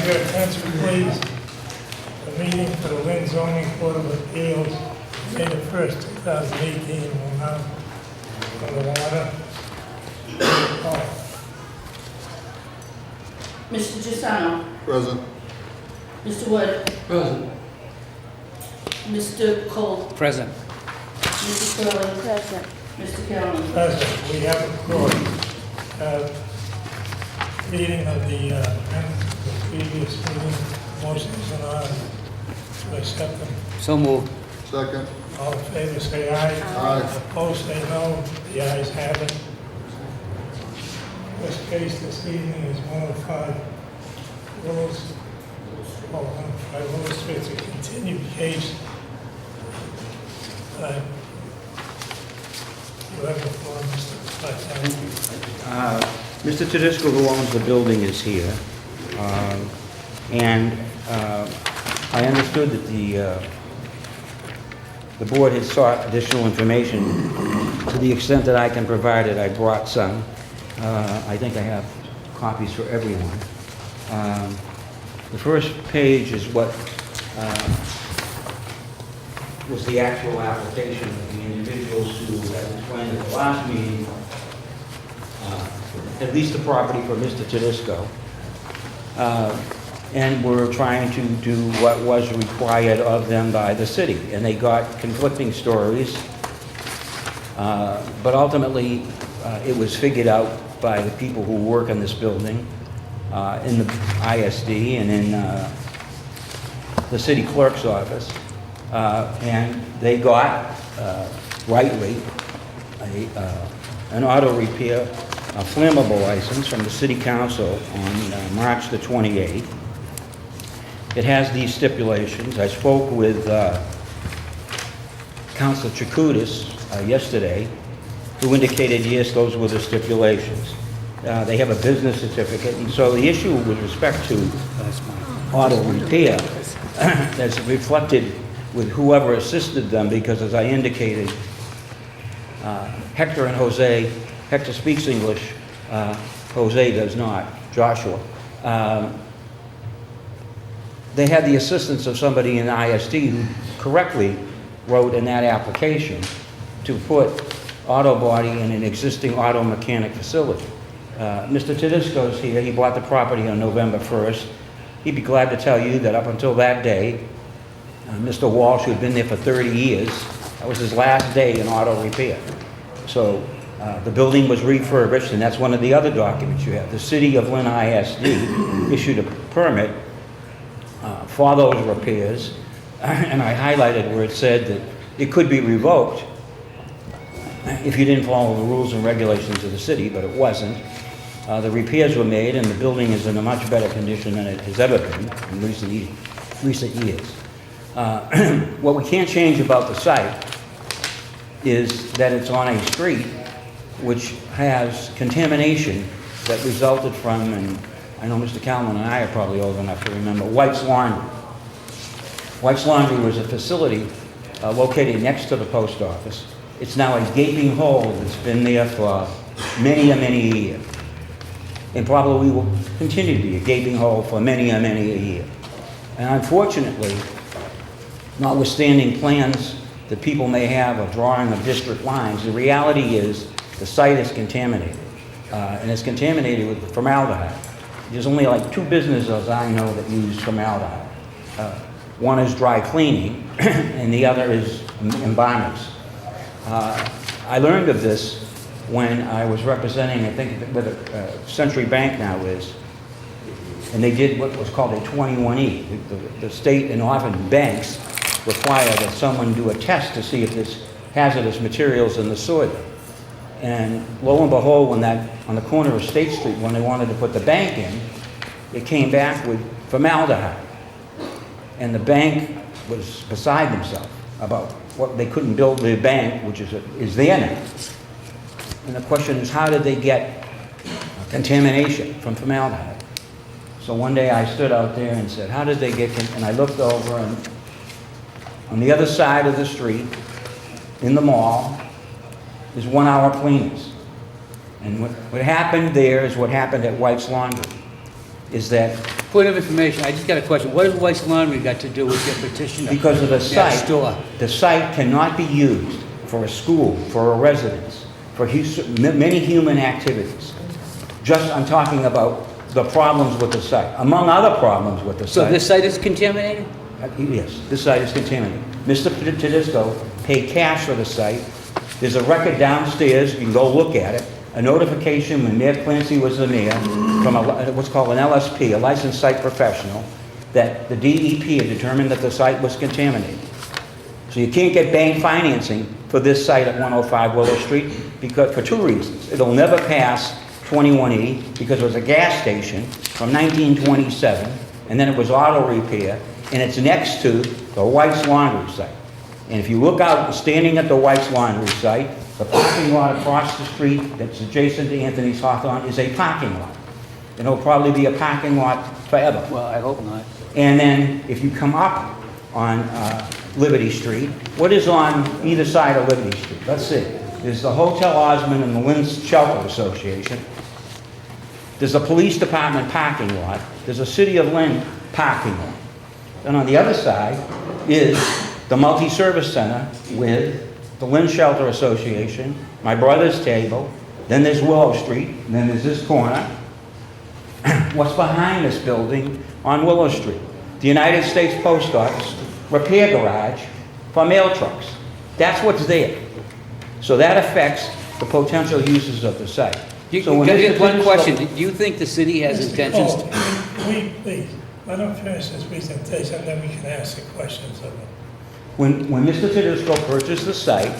have your attention, please? The meeting for the Lynn Zoning Board of Appeals, May the 1st, 2018, will now come to order. Oh, Mr. Gisano. Present. Mr. Wood. Present. Mr. Cole. Present. Mrs. Curley. Present. Mr. Callen. President, we have a court meeting of the minutes of the previous meeting. Motions in order to accept them. So moved. Second. All in favor, say aye. Aye. Opposed, say no. The ayes have it. First case this evening is 105 Willow Street. It's a continued case. You have the floor, Mr. Fletcher. Mr. Tedesco, who owns the building, is here. And I understood that the board had sought additional information. To the extent that I can provide it, I brought some. I think I have copies for everyone. The first page is what was the actual application of the individuals who had explained at the last meeting, at least the property for Mr. Tedesco. And we're trying to do what was required of them by the city. And they got conflicting stories. But ultimately, it was figured out by the people who work in this building, in the ISD and in the city clerk's office. And they got, rightly, an auto repair, a flammable license from the city council on March the 28th. It has these stipulations. I spoke with Councilor Chakoudas yesterday, who indicated, yes, those were the stipulations. They have a business certificate, and so the issue with respect to auto repair that's reflected with whoever assisted them, because as I indicated, Hector and Jose, Hector speaks English, Jose does not, Joshua. They had the assistance of somebody in ISD who correctly wrote in that application to put auto body in an existing auto mechanic facility. Mr. Tedesco's here. He bought the property on November 1st. He'd be glad to tell you that up until that day, Mr. Walsh, who had been there for 30 years, that was his last day in auto repair. So the building was refurbished, and that's one of the other documents you have. The City of Lynn ISD issued a permit for those repairs, and I highlighted where it said that it could be revoked if you didn't follow the rules and regulations of the city, but it wasn't. The repairs were made, and the building is in a much better condition than it has ever been in recent years. What we can't change about the site is that it's on a street which has contamination that resulted from, and I know Mr. Calman and I are probably old enough to remember, White's Laundry. White's Laundry was a facility located next to the post office. It's now a gaping hole that's been there for many a year, and probably will continue to be a gaping hole for many a year. And unfortunately, notwithstanding plans that people may have of drawing of district lines, the reality is the site is contaminated, and it's contaminated with formaldehyde. There's only like 2 businesses I know that use formaldehyde. One is dry cleaning, and the other is embalmers. I learned of this when I was representing, I think, where the Century Bank now is, and they did what was called a 21E. The state and often banks require that someone do a test to see if there's hazardous materials in the soil. And lo and behold, when that, on the corner of State Street, when they wanted to put the bank in, it came back with formaldehyde. And the bank was beside themselves about what they couldn't build their bank, which is there now. And the question is, how did they get contamination from formaldehyde? So one day I stood out there and said, how did they get, and I looked over, and on the other side of the street, in the mall, is 1 hour cleaners. And what happened there is what happened at White's Laundry, is that Point of information, I just got a question. What has White's Laundry got to do with your petition? Because of the That site, store. the site cannot be used for a school, for a residence, for many human activities. I'm talking about the problems with the site, among other problems with the So site. this site is contaminated? Yes, this site is contaminated. Mr. Tedisco paid cash for the site. There's a record downstairs, you can go look at it, a notification when Mayor Clancy was the mayor from what's called an LSP, a licensed site professional, that the DEP had determined that the site was contaminated. So you can't get bank financing for this site at 105 Willow Street because, for two reasons. It'll never pass 21E because it was a gas station from 1927, and then it was auto repair, and it's next to the White's Laundry site. And if you look out, standing at the White's Laundry site, the parking lot across the street that's adjacent to Anthony's Hawthorne is a parking lot. And it'll probably be a parking lot forever. Well, I hope not. And then if you come up on Liberty Street, what is on either side of Liberty Street? Let's see. There's the Hotel Osmond and the Lynn Shelter Association. There's a police department parking lot. There's a City of Lynn parking lot. And on the other side is the multi-service center with the Lynn Shelter Association, my brother's table, then there's Willow Street, and then there's this corner. What's behind this building on Willow Street? The United States Post Office repair garage for mail trucks. That's what's there. So that affects the potential uses of the site. So when Mr. One Tedisco- question. Do you think the city has Mr. intentions? Cole, please, let him finish his presentation, then we can ask the questions of him. When Mr. Tedisco purchased the site,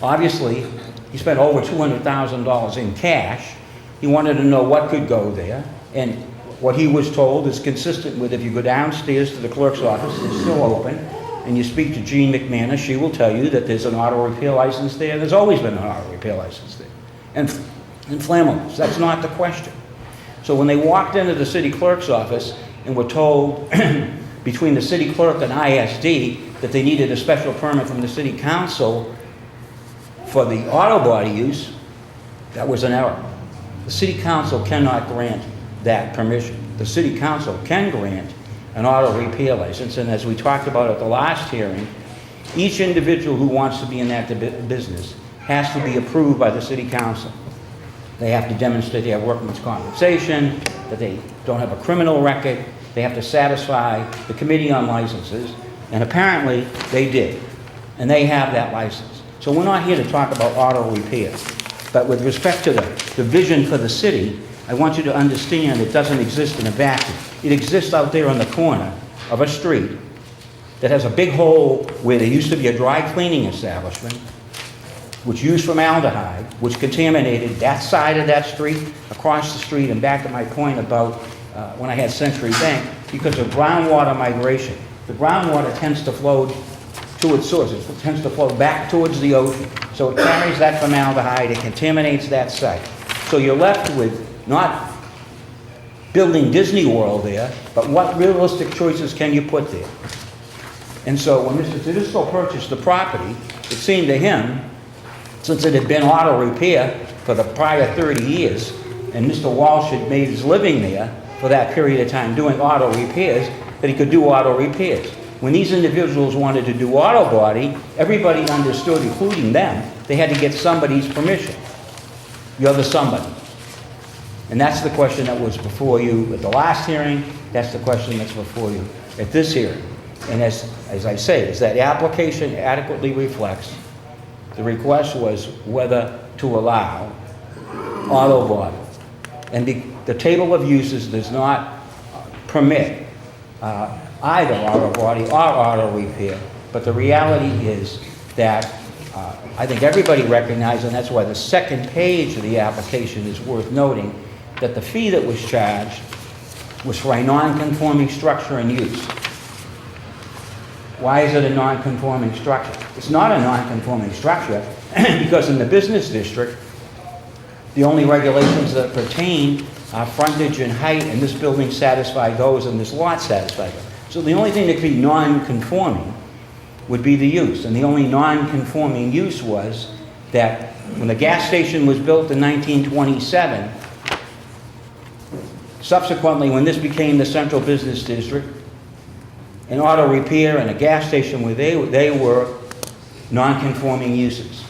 obviously, he spent over $200,000 in cash. He wanted to know what could go there, and what he was told is consistent with if you go downstairs to the clerk's office, it's still open, and you speak to Jean McManus, she will tell you that there's an auto repair license there. There's always been an auto repair license there. And flammables, that's not the question. So when they walked into the city clerk's office and were told between the city clerk and ISD that they needed a special permit from the city council for the auto body use, that was an error. The city council cannot grant that permission. The city council can grant an auto repair license, and as we talked about at the last hearing, each individual who wants to be in that business has to be approved by the city council. They have to demonstrate they have workman's compensation, that they don't have a criminal record. They have to satisfy the Committee on Licenses, and apparently they did, and they have that license. So we're not here to talk about auto repair, but with respect to the vision for the city, I want you to understand it doesn't exist in a vacuum. It exists out there on the corner of a street that has a big hole where there used to be a dry cleaning establishment, which used formaldehyde, which contaminated that side of that street, across the street, and back to my point about when I had Century Bank, because of groundwater migration. The groundwater tends to flow to its source. It tends to flow back towards the ocean. So it carries that formaldehyde, it contaminates that site. So you're left with not building Disney World there, but what realistic choices can you put there? And so when Mr. Tedisco purchased the property, it seemed to him, since it had been auto repair for the prior 30 years, and Mr. Walsh had made his living there for that period of time doing auto repairs, that he could do auto repairs. When these individuals wanted to do auto body, everybody understood, including them, they had to get somebody's permission. You're the somebody. And that's the question that was before you at the last hearing. That's the question that's before you at this hearing. And as I say, is that the application adequately reflects the request was whether to allow auto body. And the table of uses does not permit either auto body or auto repair. But the reality is that I think everybody recognizes, and that's why the second page of the application is worth noting, that the fee that was charged was for a non-conforming structure and use. Why is it a non-conforming structure? It's not a non-conforming structure because in the business district, the only regulations that pertain are frontage and height, and this building satisfied those and this lot satisfied those. So the only thing that could be non-conforming would be the use, and the only non-conforming use was that when the gas station was built in 1927, Subsequently, when this became the central business district, an auto repair and a gas station where they were non-conforming uses.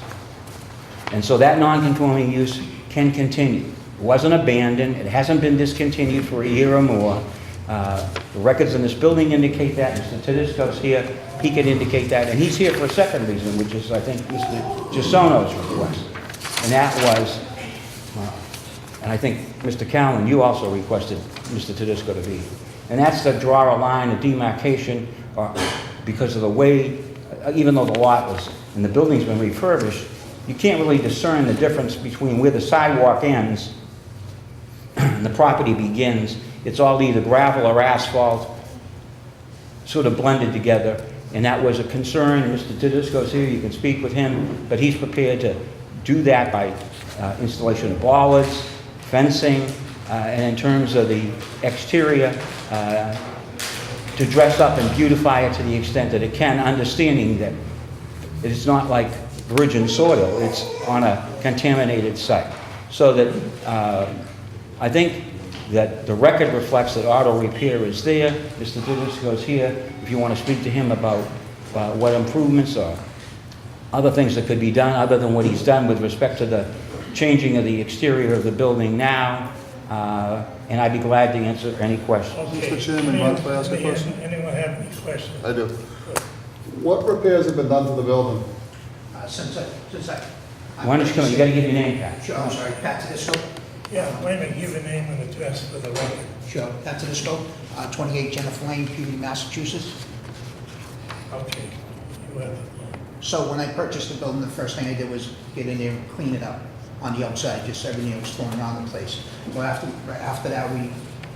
And so that non-conforming use can continue. It wasn't abandoned, it hasn't been discontinued for a year or more. The records in this building indicate that. Mr. Tedesco's here, he could indicate that. And he's here for a second reason, which is, I think, Mr. Gisono's request. And that was, and I think, Mr. Callen, you also requested Mr. Tedesco to be here. And that's to draw a line, a demarcation, because of the way, even though the lot was, and the building's been refurbished, you can't really discern the difference between where the sidewalk ends and the property begins. It's all either gravel or asphalt, sort of blended together. And that was a concern. Mr. Tedesco's here, you can speak with him, but he's prepared to do that by installation of bollards, fencing, and in terms of the exterior, to dress up and beautify it to the extent that it can, understanding that it's not like virgin soil, it's on a contaminated site. So that I think that the record reflects that auto repair is there. Mr. Tedesco is here if you want to speak to him about what improvements or other things that could be done other than what he's done with respect to the changing of the exterior of the building now. And I'd be glad to answer any questions. Okay. Mr. Chairman, mind if I ask a question? Anyone have any questions? I do. What repairs have been done to the building? Since I... Why don't you come in? You got to give your name, Pat. Sure, I'm sorry, Pat Tedesco. Yeah, wait a minute, give a name and address for the record. Sure, Pat Tedesco, 28 Jennifer Lane, Peabody, Massachusetts. Okay, you have the floor. So when I purchased the building, the first thing I did was get in there and clean it up on the outside, just everything that was falling around the place. Well, after that,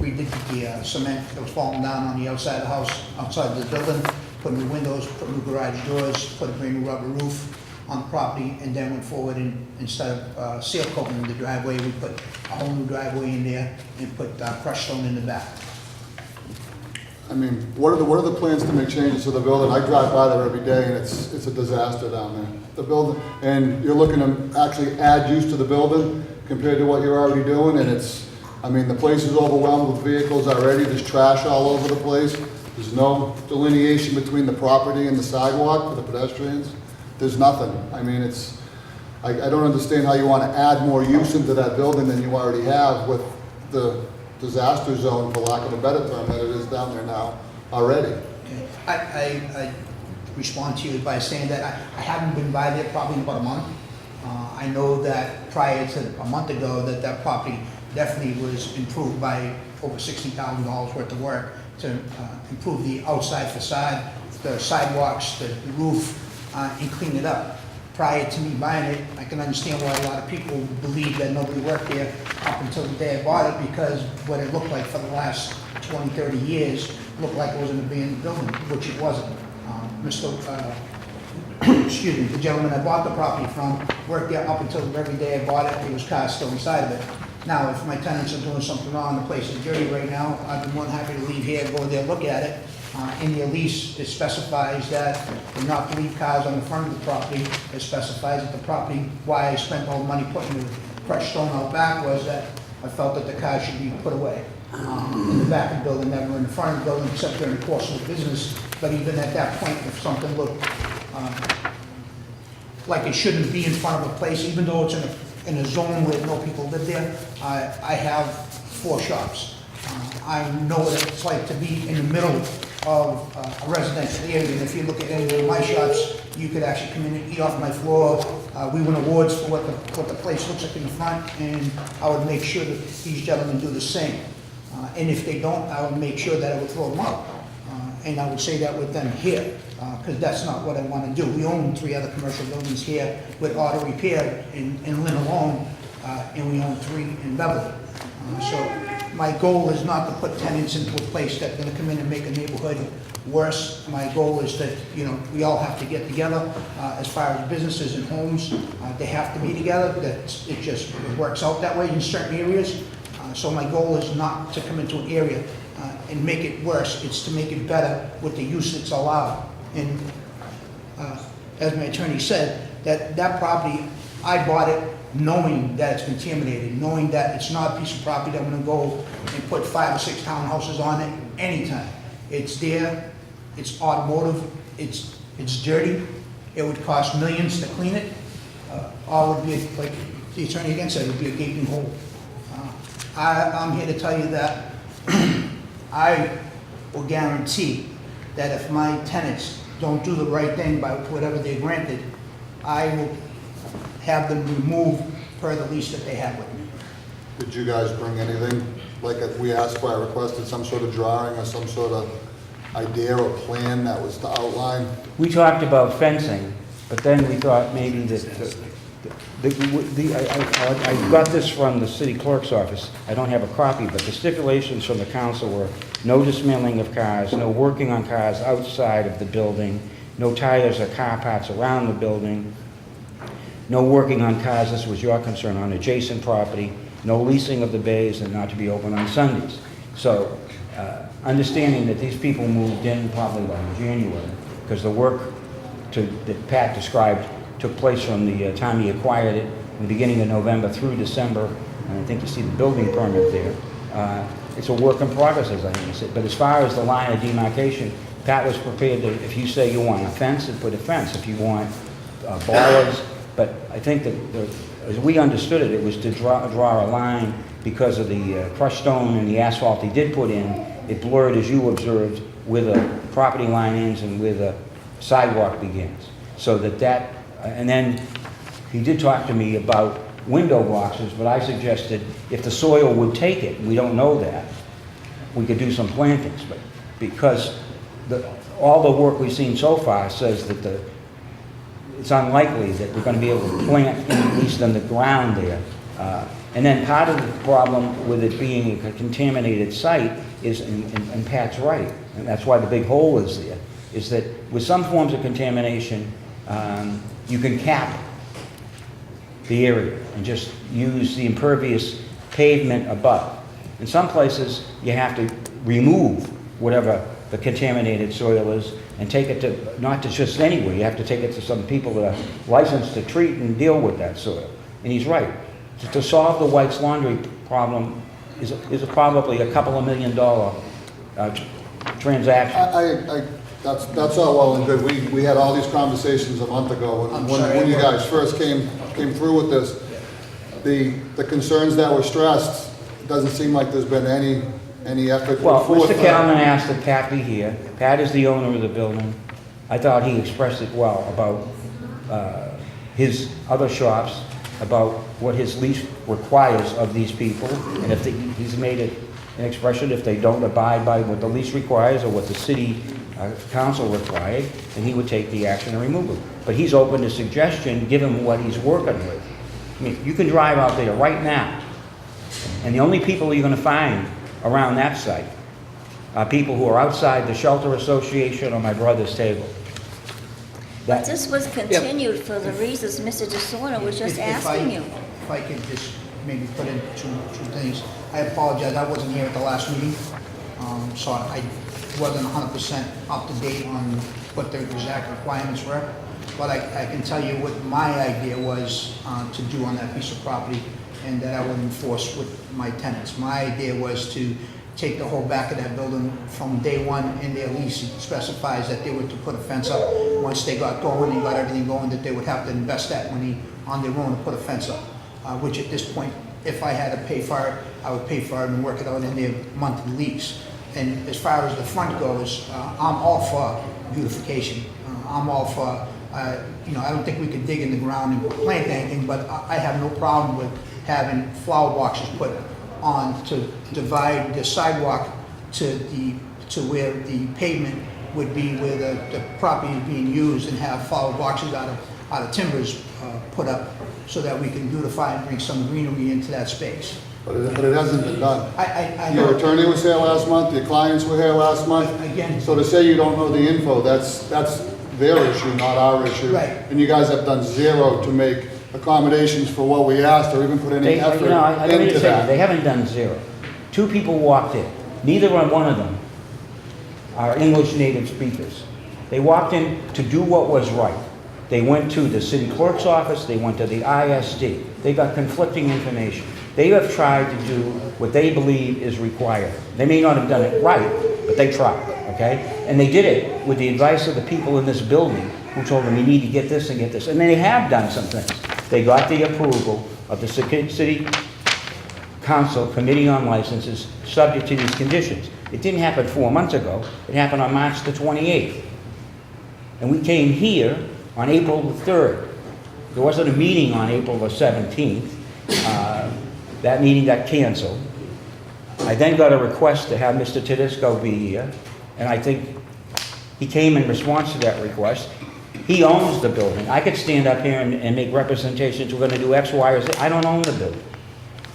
we did the cement that was falling down on the outside of the house, outside of the building, put new windows, put new garage doors, put a brand new rubber roof on the property, and then went forward and instead of seal coating the driveway, we put a whole new driveway in there and put crushed stone in the back. I mean, what are the plans to make changes to the building? I drive by there every day and it's a disaster down there. The building, and you're looking to actually add use to the building compared to what you're already doing, and it's, I mean, the place is overwhelmed with vehicles already. There's trash all over the place. There's no delineation between the property and the sidewalk for the pedestrians. There's nothing. I mean, it's, I don't understand how you want to add more use into that building than you already have with the disaster zone, for lack of a better term, that it is down there now already. Okay. I respond to you by saying that I haven't been by there probably in about a month. I know that prior to a month ago that property definitely was improved by over $60,000 worth of work to improve the outside facade, the sidewalks, the roof, and clean it up. Prior to me buying it, I can understand why a lot of people believe that nobody worked there up until the day I bought it, because what it looked like for the last 20, 30 years looked like it was an abandoned building, which it wasn't. Excuse me, the gentleman I bought the property from worked there up until the very day I bought it. There was cars still inside of it. Now, if my tenants are doing something wrong, the place is dirty right now, I'd be more than happy to leave here, go there, look at it. In the lease, it specifies that they're not to leave cars on the front of the property. It specifies that the property, why I spent all the money putting the crushed stone out back was that I felt that the cars should be put away in the back of the building, never in the front of the building, except during the course of the business. But even at that point, if something looked like it shouldn't be in front of a place, even though it's in a zone where no people live there, I have 4 shops. I know what it's like to be in the middle of a residential area, and if you look at any of my shops, you could actually come in and eat off my floor. We win awards for what the place looks like in the front, and I would make sure that these gentlemen do the same. And if they don't, I would make sure that I would throw them out. And I would say that with them here, because that's not what I want to do. We own 3 other commercial buildings here with auto repair in Lynn alone, and we own 3 in Beverly. So my goal is not to put tenants into a place that's going to come in and make a neighborhood worse. My goal is that, we all have to get together as far as businesses and homes. They have to be together. It just works out that way in certain areas. So my goal is not to come into an area and make it worse. It's to make it better with the use that's allowed. And as my attorney said, that property, I bought it knowing that it's contaminated, knowing that it's not a piece of property that I'm gonna go and put 5 or 6 townhouses on it anytime. It's there, it's automotive, it's dirty, it would cost millions to clean it, or would be, like the attorney again said, it would be a gaping hole. I'm here to tell you that I will guarantee that if my tenants don't do the right thing by whatever they're granted, I will have them removed per the lease that they have with me. Did you guys bring anything, like if we asked for, I requested some sort of drawing or some sort of idea or plan that was to outline? We talked about fencing, but then we thought maybe that, I got this from the city clerk's office. I don't have a copy, but the stipulations from the council were no dismantling of cars, no working on cars outside of the building, no tires or car parts around the building, no working on cars, this was your concern, on adjacent property, no leasing of the bays, and not to be open on Sundays. So, understanding that these people moved in probably like January, because the work that Pat described took place from the time he acquired it, in the beginning of November through December, and I think you see the building permit there. It's a work in progress, as I said, but as far as the line of demarcation, Pat was prepared to, if you say you want a fence, then put a fence. If you want bollards, but I think that, as we understood it, it was to draw a line because of the crushed stone and the asphalt he did put in. It blurred, as you observed, where the property line ends and where the sidewalk begins. So that, and then he did talk to me about window boxes, but I suggested if the soil would take it, we don't know that, we could do some plantings. But because all the work we've seen so far says that it's unlikely that we're going to be able to plant, at least on the ground there. And then part of the problem with it being a contaminated site is, and Pat's right, and that's why the big hole is there, is that with some forms of contamination, you can cap the area and just use the impervious pavement above. In some places, you have to remove whatever the contaminated soil is and take it to, not to just anywhere, you have to take it to some people that are licensed to treat and deal with that soil. And he's right. To solve the White's Laundry problem is probably a couple of $1 million transaction. That's all well and good. We had all these conversations a month ago when you guys first came through with this. The concerns that were stressed, it doesn't seem like there's been any effort. Well, Mr. Calman asked that Pat be here. Pat is the owner of the building. I thought he expressed it well about his other shops, about what his lease requires of these people, and if he's made it an expression, if they don't abide by what the lease requires or what the city council required, then he would take the action and remove them. But he's open to suggestion, given what he's working with. I mean, you can drive out there right now, and the only people you're going to find around that site are people who are outside the shelter association or my brother's table. But this was continued for the reasons Mr. DeSorno was just asking you. If I could just maybe put in two things. I apologize, I wasn't here at the last meeting, so I wasn't 100% up to date on what their exact requirements were. But I can tell you what my idea was to do on that piece of property, and that I would enforce with my tenants. My idea was to take the whole back of that building from day one. In their lease, it specifies that they were to put a fence up. Once they got going and got everything going, that they would have to invest that money on their own to put a fence up, which at this point, if I had to pay for it, I would pay for it and work it out in their monthly lease. And as far as the front goes, I'm all for beautification. I'm all for, I don't think we could dig in the ground and plant anything, but I have no problem with having flower boxes put on to divide the sidewalk to where the pavement would be, where the property is being used, and have flower boxes out of timbers put up so that we can beautify and bring some greenery into that space. But it hasn't been done. I Your attorney was here last month, your clients were here last month. Again. So to say you don't know the info, that's their issue, not our issue. Right. And you guys have done zero to make accommodations for what we asked, or even put any effort into that. They haven't done zero. 2 people walked in. Neither one of them are English native speakers. They walked in to do what was right. They went to the city clerk's office, they went to the ISD. They got conflicting information. They have tried to do what they believe is required. They may not have done it right, but they tried, okay? And they did it with the advice of the people in this building who told them, you need to get this and get this. And they have done some things. They got the approval of the City Council Committee on Licenses subject to these conditions. It didn't happen 4 months ago. It happened on March the 28th. And we came here on April the 3rd. There wasn't a meeting on April the 17th. That meeting got canceled. I then got a request to have Mr. Tedisco be here, and I think he came in response to that request. He owns the building. I could stand up here and make representations, we're gonna do X, Y, or Z. I don't own the building.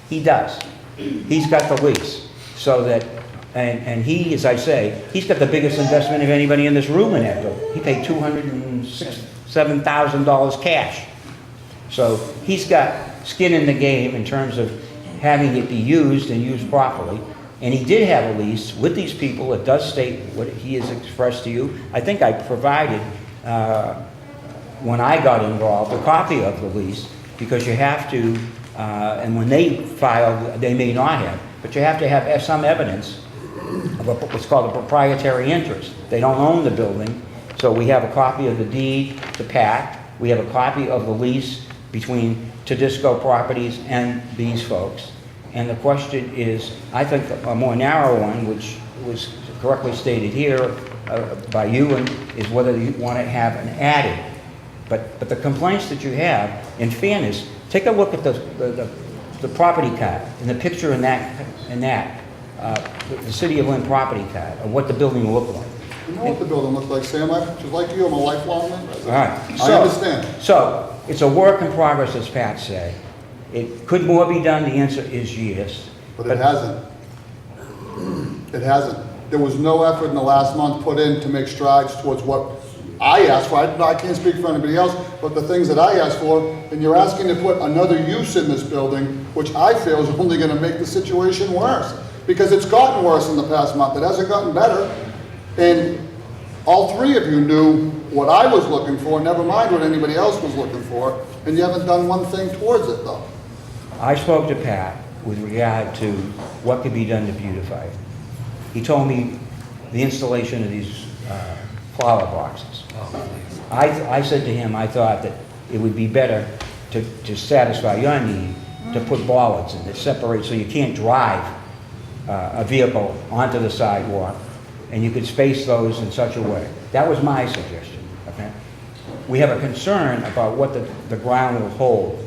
He does. He's got the lease, so that, and he, as I say, he's got the biggest investment of anybody in this room in that building. He paid $207,000 cash. So he's got skin in the game in terms of having it be used and used properly. And he did have a lease with these people. It does state what he has expressed to you. I think I provided, when I got involved, a copy of the lease, because you have to, and when they filed, they may not have, but you have to have some evidence of what's called a proprietary interest. They don't own the building, so we have a copy of the deed to Pat. We have a copy of the lease between Tedisco Properties and these folks. And the question is, I think a more narrow one, which was correctly stated here by you, is whether you want to have an added. But the complaints that you have, in fairness, take a look at the property card and the picture in that the City of Lynn property card of what the building will look like. You know what the building looks like, Sam? Just like you, I'm a lifelong Lynn resident. All right. I understand. So, it's a work in progress, as Pat said. Could more be done? The answer is yes. But it hasn't. It hasn't. There was no effort in the last month put in to make strides towards what I asked for. I can't speak for anybody else, but the things that I asked for, and you're asking to put another use in this building, which I feel is only gonna make the situation worse. Because it's gotten worse in the past month. It hasn't gotten better. And all three of you knew what I was looking for, never mind what anybody else was looking for, and you haven't done one thing towards it, though. I spoke to Pat with regard to what could be done to beautify it. He told me the installation of these flower boxes. I said to him, I thought that it would be better to satisfy your need to put bollards in that separate so you can't drive a vehicle onto the sidewalk, and you could space those in such a way. That was my suggestion, okay? We have a concern about what the ground will hold.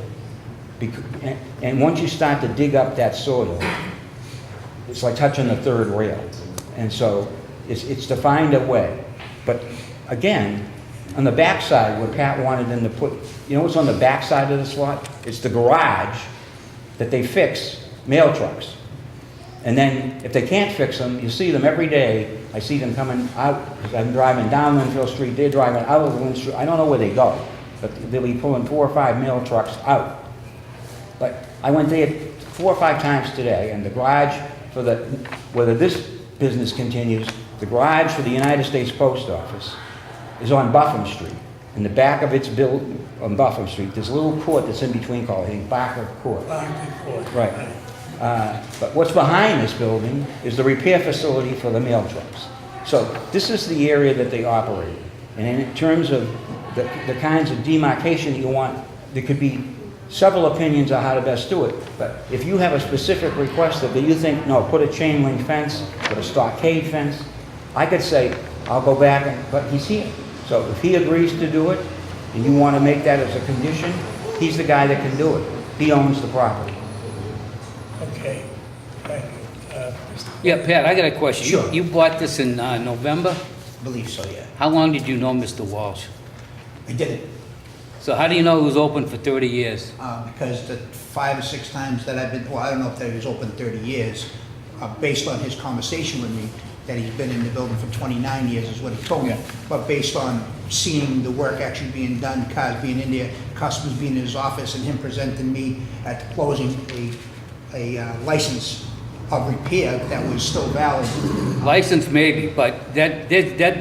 And once you start to dig up that soil, it's like touching the third rail. And so it's to find a way. But again, on the backside where Pat wanted them to put, you know what's on the backside of this lot? It's the garage that they fix mail trucks. And then if they can't fix them, you see them every day. I see them coming out, because I'm driving down Linfield Street, they're driving out of Linfield Street. I don't know where they go, but they'll be pulling 4 or 5 mail trucks out. But I went there 4 or 5 times today, and the garage for whether this business continues, the garage for the United States Post Office is on Buffum Street. In the back of its building on Buffum Street, there's a little court that's in between called, I think, Barker Court. Right. But what's behind this building is the repair facility for the mail trucks. So this is the area that they operate in. And in terms of the kinds of demarcation you want, there could be several opinions on how to best do it. But if you have a specific request that you think, no, put a chain link fence, put a stockade fence, I could say, I'll go back, but he's here. So if he agrees to do it, and you want to make that as a condition, he's the guy that can do it. He owns the property. Okay, thank you. Mr. Yeah, Pat, I got a question. Sure. You bought this in November? Believe so, yeah. How long did you know Mr. Walsh? I did it. So how do you know it was open for 30 years? Because the 5 or 6 times that I've been, well, I don't know if that was open 30 years, based on his conversation with me, that he's been in the building for 29 years is what he told me. But based on seeing the work actually being done, cars being in there, customers being in his office, and him presenting me at the closing a license of repair that was still valid. License maybe, but that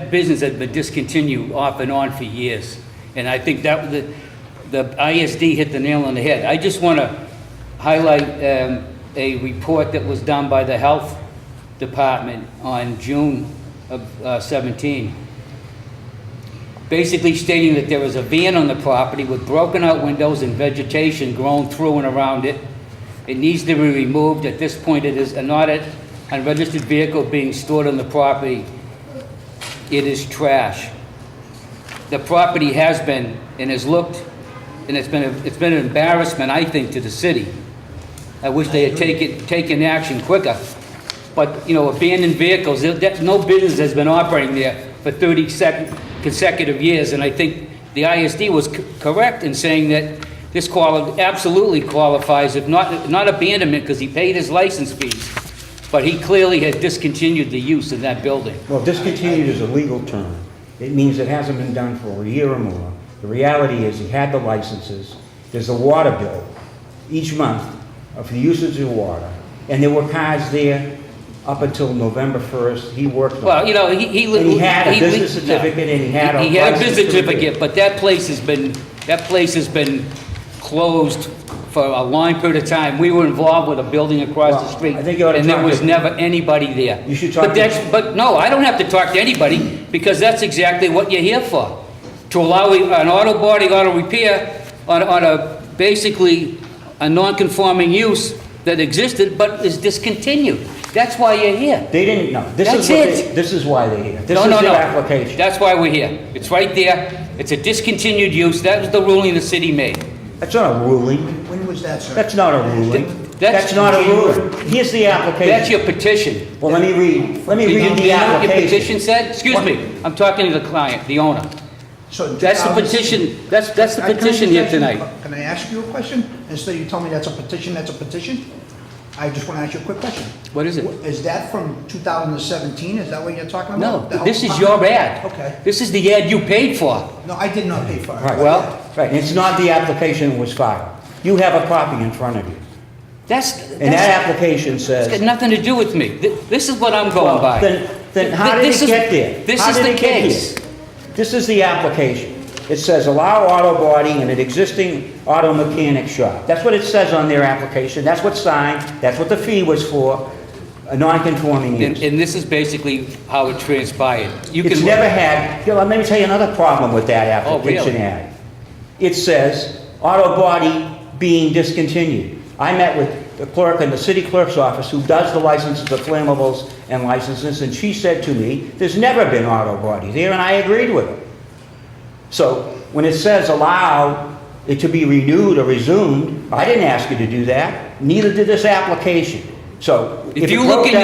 business has been discontinued off and on for years. And I think that the ISD hit the nail on the head. I just want to highlight a report that was done by the Health Department on June of 17, basically stating that there was a van on the property with broken out windows and vegetation grown through and around it. It needs to be removed. At this point, it is not an unregistered vehicle being stored on the property. It is trash. The property has been and has looked, and it's been an embarrassment, I think, to the city. I wish they had taken action quicker. But, you know, abandoned vehicles, no business has been operating there for 30 consecutive years, and I think the ISD was correct in saying that this absolutely qualifies, if not abandonment, because he paid his license fees, but he clearly had discontinued the use of that building. Well, discontinued is a legal term. It means it hasn't been done for a year or more. The reality is he had the licenses. There's a water bill each month for the usage of water, and there were cars there up until November 1st. He worked on it. Well, you know, And he had a business certificate, and he had a He had a license business to repair. certificate, but that place has been closed for a long period of time. We were involved with a building across Well, the street, I think you ought to and there talk was to- never anybody there. You should talk But to- but no, I don't have to talk to anybody, because that's exactly what you're here for. To allow an auto body, auto repair on a, basically, a non-conforming use that existed but is discontinued. That's why you're here. They didn't know. That's it. This is why they're here. This No, is no, their no. application. That's why we're here. It's right there. It's a discontinued use. That was the ruling the city made. That's not a ruling. When was that, sir? That's not a ruling. That's- That's not a ruling. Here's the application. That's your petition. Well, let me read Do you the know what your application. petition said? Excuse me, I'm talking to the client, the owner. So in That's the 2000 petition, that's the Can I petition just here ask you- tonight. Can I ask you a question? Instead you tell me that's a petition, I just want to ask you a quick question. What is it? Is that from 2017? Is that what you're talking No, about? The health this is your department? ad. Okay. This is the ad you paid for. No, I did not pay for it. Right. Well, Right, and it's not the application that was filed. You have a copy in front of you. And that that's application got says... nothing to do with me. This is what I'm going Well, by. then how did This it is- get there? This How is did the it get case. here? This is the application. It says, allow auto body in an existing auto mechanic shop. That's what it says on their application. That's what's signed. That's what the fee was for, a non-conforming And use. and this is basically how it transpired. You It's can never had, here, let me tell you another problem with that application really? ad. It says, auto body being discontinued. I met with the clerk in the city clerk's office who does the licenses of flammables and licenses, and she said to me, there's never been auto body there, and I agreed with her. So when it says allow it to be renewed or resumed, I didn't ask you to do that, neither did this application. So If it you broke look in down-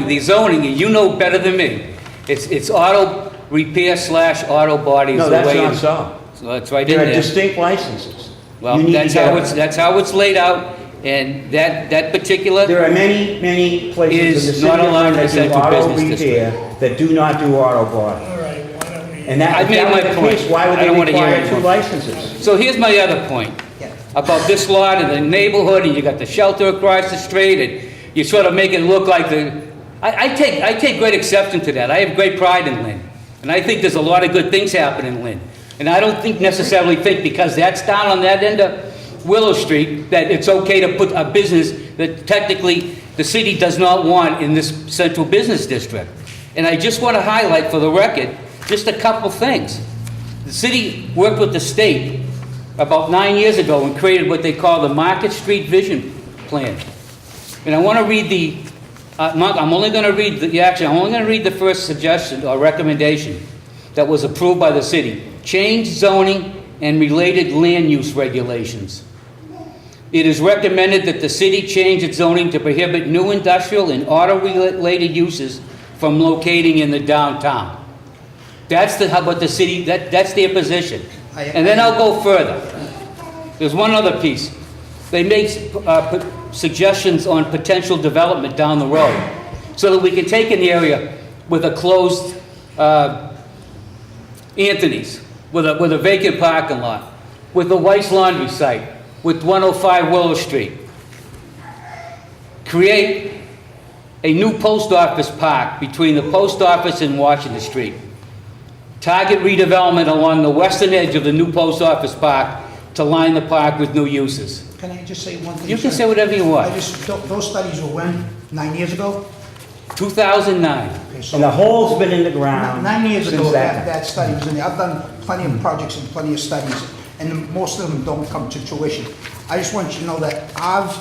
the zoning, and you know better than me, it's auto repair / auto body is No, the that's way. not it- so. So it's right in There are there. distinct licenses. Well, You need to that's get how a- that's how it's laid out, and that particular, There are many places in the Is city not of allowed in Lynn the that do central auto business repair that do not do auto body. All right, why don't we? And that, I've if made that my were the point. case, why would I they don't wanna hear require it. two licenses? so here's my other point. Yeah. About this lot and the neighborhood, and you got the shelter across the street, and you sort of make it look like I take great exception to that. I have great pride in Lynn, and I think there's a lot of good things happening in Lynn. And I don't necessarily think because that's down on that end of Willow Street, that it's okay to put a business that technically the city does not want in this central business district. And I just want to highlight for the record, just a couple things. The city worked with the state about 9 years ago and created what they call the Market Street Vision Plan. And I want to read I'm only going to read the first suggestion or recommendation that was approved by the city. Change zoning and related land use regulations. It is recommended that the city change its zoning to prohibit new industrial and auto-related uses from locating in the downtown. That's what the city, that's their position. And then I'll go further. There's one other piece. They make suggestions on potential development down the road so that we can take an area with a closed Anthony's, with a vacant parking lot, with a Weiss Laundry site, with 105 Willow Street. Create a new post office park between the post office and Washington Street. target redevelopment along the western edge of the new post office park to line the park with new uses. Can I just say one thing? You can sir? say whatever you want. Those studies were when? 9 years ago? 2009. Okay, so And the hole's been in the ground 9 years since ago, that time. that study was in there. I've done plenty of projects and plenty of studies, and most of them don't come to fruition. I just want you to know that I've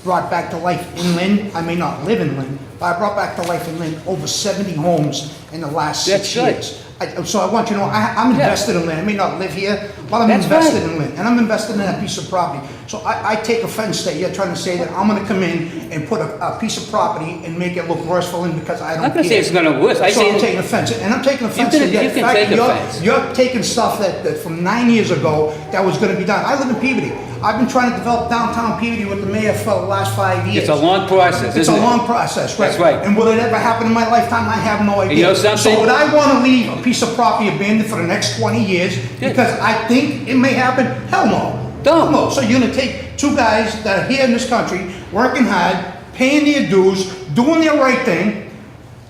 brought back to life in Lynn, I may not live in Lynn, but I brought back to life in Lynn over 70 homes in the last 6 That's good. years. So I want you to know, I'm invested in Lynn. I may not live here, but I'm That's invested right. in Lynn, and I'm invested in that piece of property. So I take offense that you're trying to say that I'm gonna come in and put a piece of property and make it look worse for Lynn because I don't care. I'm not gonna say it's gonna worse. I So say I'm taking offense, and I'm taking offense can- to the you can fact take that you're, offense. you're taking stuff that from 9 years ago that was gonna be done. I live in Peabody. I've been trying to develop downtown Peabody with the mayor for the last 5 years. It's a long process, It's a isn't it? long process, right? That's right. And will it ever happen in my lifetime? I have no idea. you know something? So would I wanna leave a piece of property abandoned for the next 20 years Good. because I think it may happen? Hell no. Don't. No. So you're gonna take two guys that are here in this country, working hard, paying their dues, doing the right thing,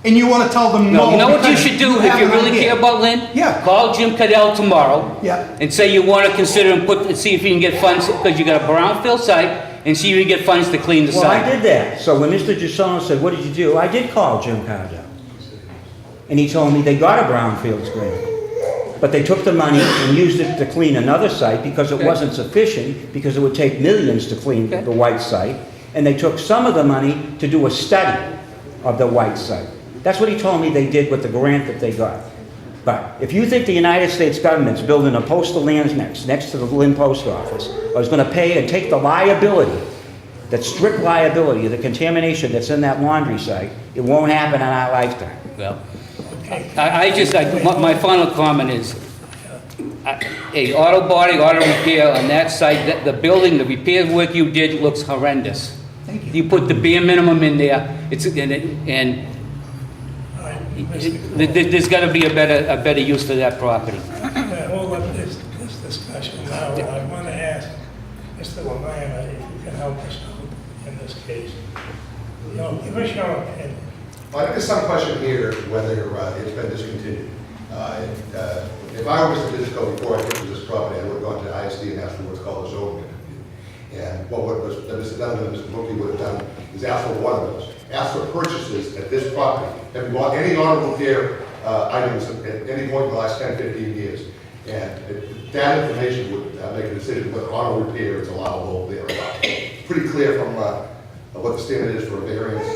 and you wanna tell them no? No, you know what you because should do if have you an really idea. care about Lynn? Yeah. Call Jim Cadell tomorrow. Yeah. And say you want to consider and see if you can get funds, because you got a brownfield site, and see if you can get funds to clean the Well, I site. did that. So when Mr. Gisone said, what did you do? I did call Jim Cardell. And he told me they got a brownfields grant. But they took the money and used it to clean another site because it Okay. wasn't sufficient, because it would take millions to clean Okay. the white site. And they took some of the money to do a study of the white site. That's what he told me they did with the grant that they got. But if you think the United States government's building a postal annex next to the Lynn Post Office, or is gonna pay and take the liability, that strict liability of the contamination that's in that laundry site, it won't happen in our lifetime. Well, Okay. my final comment is, a auto body, auto repair on that site, the building, the repair work you did looks horrendous. Thank you. You put the bare minimum in there, and All right, there's gotta be a better use for that property. Hold up this discussion now. I want to ask Mr. Levine if you can help us out in this case. You know, give us your opinion. I think there's some question here whether it's been discontinued. If I was to Disco before I purchased this property, I would have gone to ISD and asked for what's called a zoning review. And what Mr. Donovan and Mr. Brookie would have done is ask for one of those. Ask for purchases at this property. Have you bought any auto repair items at any point in the last 10, 15 years? And that information would make a decision whether auto repair is allowable there or not. Pretty clear from what the standard is for a variance,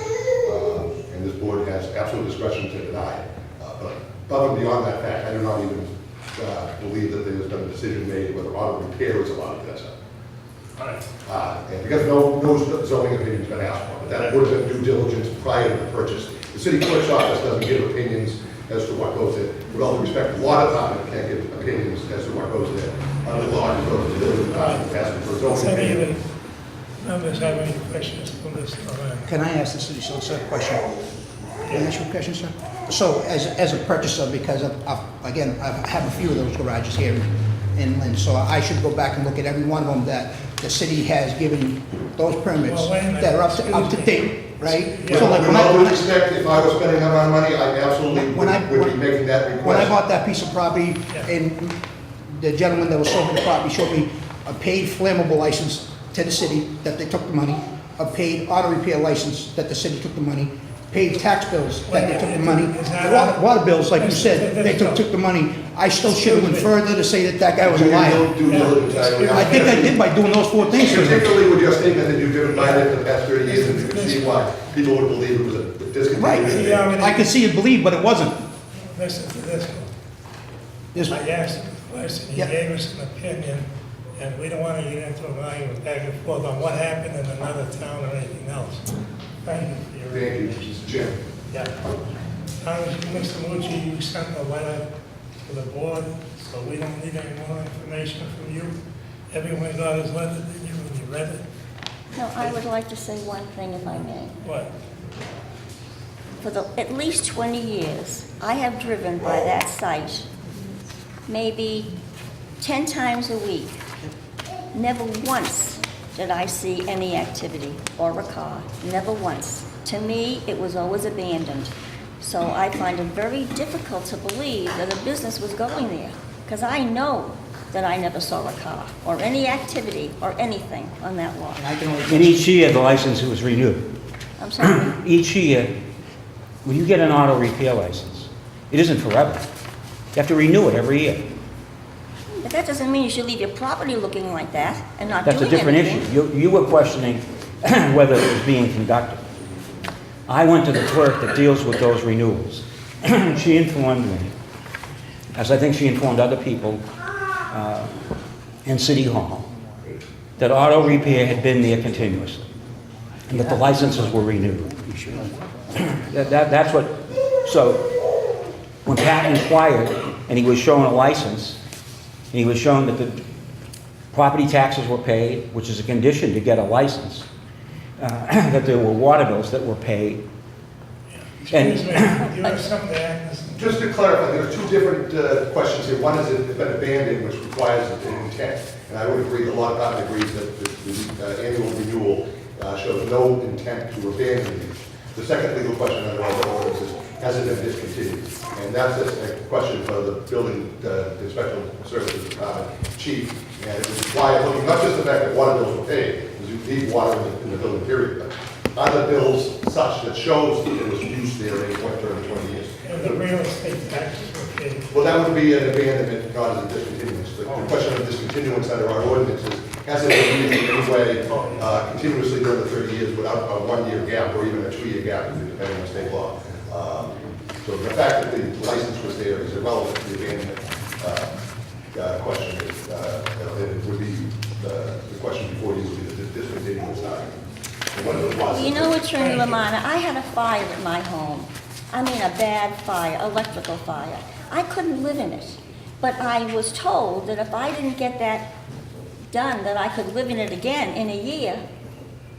and this board has absolute discretion to deny it. But above and beyond that fact, I do not even believe that there has been a decision made whether auto repair is allowed at that site. All right. And because no zoning opinion's been asked for, but that would have been due diligence prior to the purchase. The city clerk's office doesn't give opinions as to what goes in. With all due respect, the law department can't give opinions as to what goes in. Under the law, it goes to the building department, asking for a Does zoning any of opinion. the members have any questions for Mr. Levine? Can I ask the city solicitor a question? Can I ask you a question, sir? So as a purchaser, because again, I have a few of those garages here in Lynn, so I should go back and look at every one of them that the city has given those permits Well, wait a minute. that are up to Excuse me. date, right? Yeah. So like With when all due I, respect, if I was spending that amount of money, I absolutely When I- would be making that request. when I bought that piece of property, Yeah. and the gentleman that was sold me the property showed me a paid flammable license to the city that they took the money, a paid auto repair license that the city took the money, paid tax bills that they took the money, Is that- water bills, like you said, they took the money. I still should have went further to say that guy was a Do your liar. due diligence, I think I did by doing those four things for them. Particularly with your statement that you've driven by it for the past 30 years, and you can see why people would believe it was a Right, discontinued. I could see and believe, but it wasn't. Listen to this one. This- I asked him a question, he Yeah. gave us an opinion, and we don't want to get into an argument back and forth on what happened in another town or anything else. Thank you for your Thank you, information. Jim. Yeah. Mr. Mucci, you sent a letter to the board, so we don't need any more information from you. Everyone got his letter, did you, and you read it? No, I would like to say one thing if I may. What? For at least 20 years, I have driven by that site maybe 10 times a week. Never once did I see any activity or a car, never once. To me, it was always abandoned. So I find it very difficult to believe that a business was going there, because I know that I never saw a car or any activity or anything on that lot. And I can only. And each year, the license was renewed. I'm sorry. Each year, when you get an auto repair license, it isn't forever. You have to renew it every year. But that doesn't mean you should leave your property looking like that and not That's doing a different anything. issue. You were questioning whether it was being conducted. I went to the clerk that deals with those renewals. She informed me, as I think she informed other people in City Hall, that auto repair had been there continuously, and that the licenses were renewed. That's what, so when Pat inquired, and he was shown a license, and he was shown that the property taxes were paid, which is a condition to get a license, that there were water bills that were paid. Excuse me, do you have something to add? Just to clarify, there are two different questions here. One is it's been abandoned, which requires an intent. And I would agree, a lot of that agrees that the annual renewal shows no intent to abandon these. The second legal question under our ordinance is, has it been discontinued? And that's a question for the building inspection services chief. And it would require looking, not just the fact that water bills were paid, because you need water in the building period, but other bills such that shows that there was use there at any point during the 20 years. And the real estate taxes were paid. Well, that would be an abandonment, not as a discontinuance. The question of discontinuance under our ordinance is, has it been used in any way continuously during the 30 years without a 1-year gap or even a 2-year gap, depending on state law? So the fact that the license was there is irrelevant to the abandonment question. It would be, the question before you would be the discontinuance side. You know, Attorney Lamanna, I had a fire at my home. I mean, a bad fire, electrical fire. I couldn't live in it. But I was told that if I didn't get that done, that I could live in it again in a year,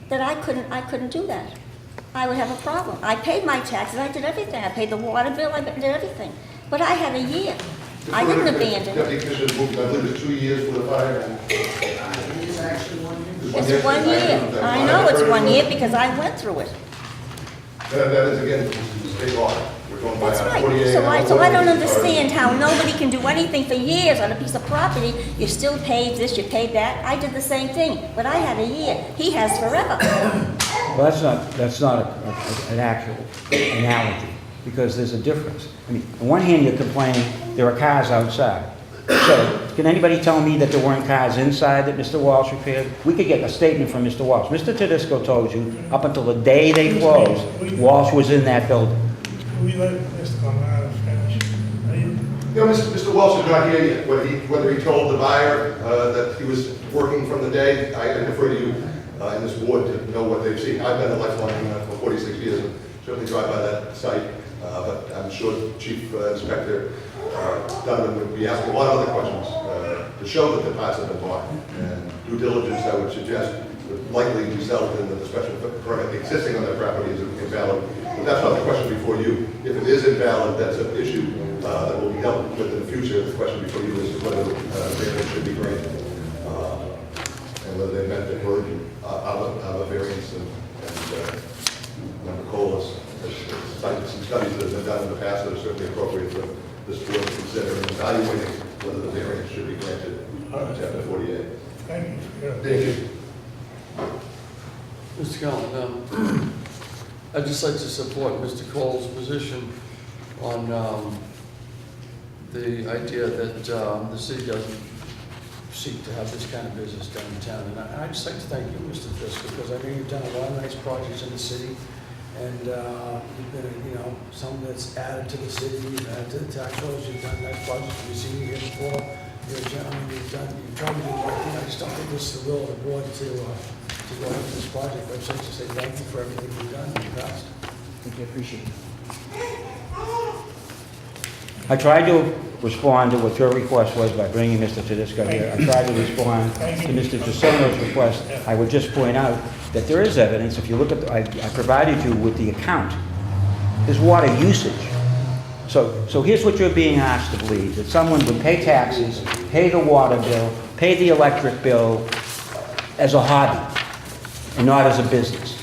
that I couldn't do that. I would have a problem. I paid my taxes, I did everything. I paid the water bill, I did everything. But I had a year. I didn't abandon it. Deputy Commissioner moved, I believe it's 2 years for the fire. It's 1 year. I know it's 1 year because I went through it. That is, again, state law. We're going by That's right. 48 So I don't understand how nobody can do anything for years on a piece of property. You still paid this, you paid that. I did the same thing, but I had a year. He has forever. Well, that's not an actual analogy, because there's a difference. I mean, on one hand, you're complaining there are cars outside. So, can anybody tell me that there weren't cars inside that Mr. Walsh repaired? We could get a statement from Mr. Walsh. Mr. Tedisco told you, up until the day they closed, Walsh was in that building. We let Mr. Lamanna finish. Are you- You know, Mr. Welch is not here yet. Whether he told the buyer that he was working from the day, I defer to you in this board to know what they've seen. I've been a lifelong for 46 years and certainly drive by that site, but I'm sure Chief Inspector Donovan would be asking a lot of other questions to show that the parts have been bought. And due diligence, I would suggest, would likely result in the special permit existing on that property is invalid. But that's not the question before you. If it is invalid, that's an issue that will be dealt with in the future. The question before you is whether variance should be granted and whether they met the burden of a variance. And Member Cole has cited some studies that have been done in the past that are certainly appropriate for this board to consider in evaluating whether the variance should be granted to Chapter 48. Thank you for your. Thank you. Mr. Collins, I'd just like to support Mr. Cole's position on the idea that the city doesn't seek to have this kind of business done in town. And I'd just like to thank you, Mr. Fisk, because I know you've done a lot of nice projects in the city. And you've been, some that's added to the city, you've added to the tax rolls, you've done nice projects, we've seen you here before. You're a gentleman, you've tried to do the right thing. I just don't think this is the will of the board to go into this project. I'd just like to say thank you for everything you've done in the past. Thank you, appreciate it. I tried to respond to what your request was by bringing Mr. Tedisco here. I tried to respond to Mr. Giussano's request. I would just point out that there is evidence. If you look at, I provided you with the account. There's water usage. So here's what you're being asked to believe, that someone would pay taxes, pay the water bill, pay the electric bill as a hobby and not as a business.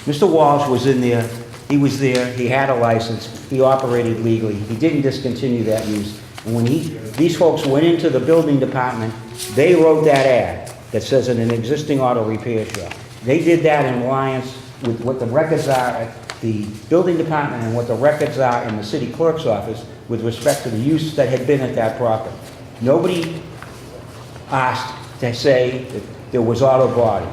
Mr. Walsh was in there He was there, he had a license, he operated legally, he didn't discontinue that use. And when these folks went into the building department, they wrote that ad that says in an existing auto repair shop. They did that in alliance with what the records are at the building department and what the records are in the city clerk's office with respect to the use that had been at that property. Nobody asked to say that there was auto body.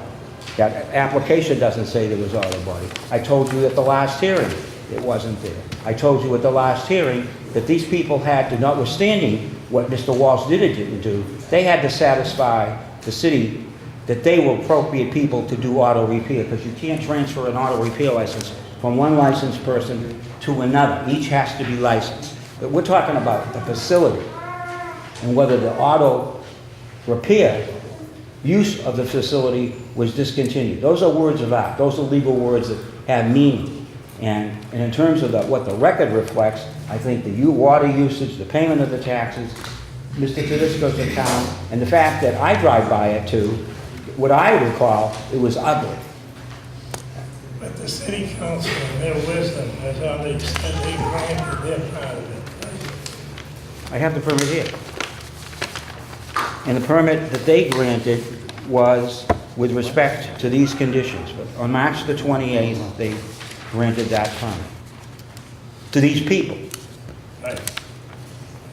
That application doesn't say there was auto body. I told you at the last hearing, it wasn't there. I told you at the last hearing that these people had to, notwithstanding what Mr. Walsh did or didn't do, they had to satisfy the city that they were appropriate people to do auto repair, because you can't transfer an auto repair license from one licensed person to another. Each has to be licensed. But we're talking about the facility and whether the auto repair use of the facility was discontinued. Those are words of art. Those are legal words that have meaning. And in terms of what the record reflects, I think the water usage, the payment of the taxes, Mr. Tedisco's account, and the fact that I drive by it too, what I recall, it was ugly. But the city council, in their wisdom, has already said they granted their part of it. Right? I have the permit here. And the permit that they granted was with respect to these conditions. But on March the 28th, they granted that permit to these people. Right.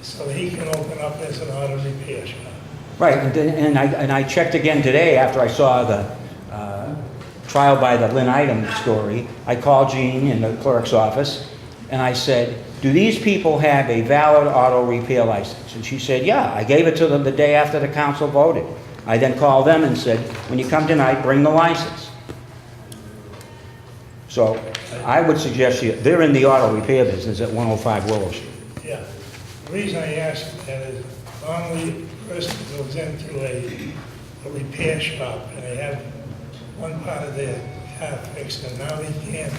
So he can open up as an auto repair shop. Right, and I checked again today after I saw the trial by the Lynn Item story. I called Jean in the clerk's office, and I said, do these people have a valid auto repair license? And she said, yeah, I gave it to them the day after the council voted. I then called them and said, when you come tonight, bring the license. So I would suggest they're in the auto repair business at 105 Willow Street. Yeah. The reason I asked that is normally a person goes into a repair shop and they have one part of their car fixed, and now they can't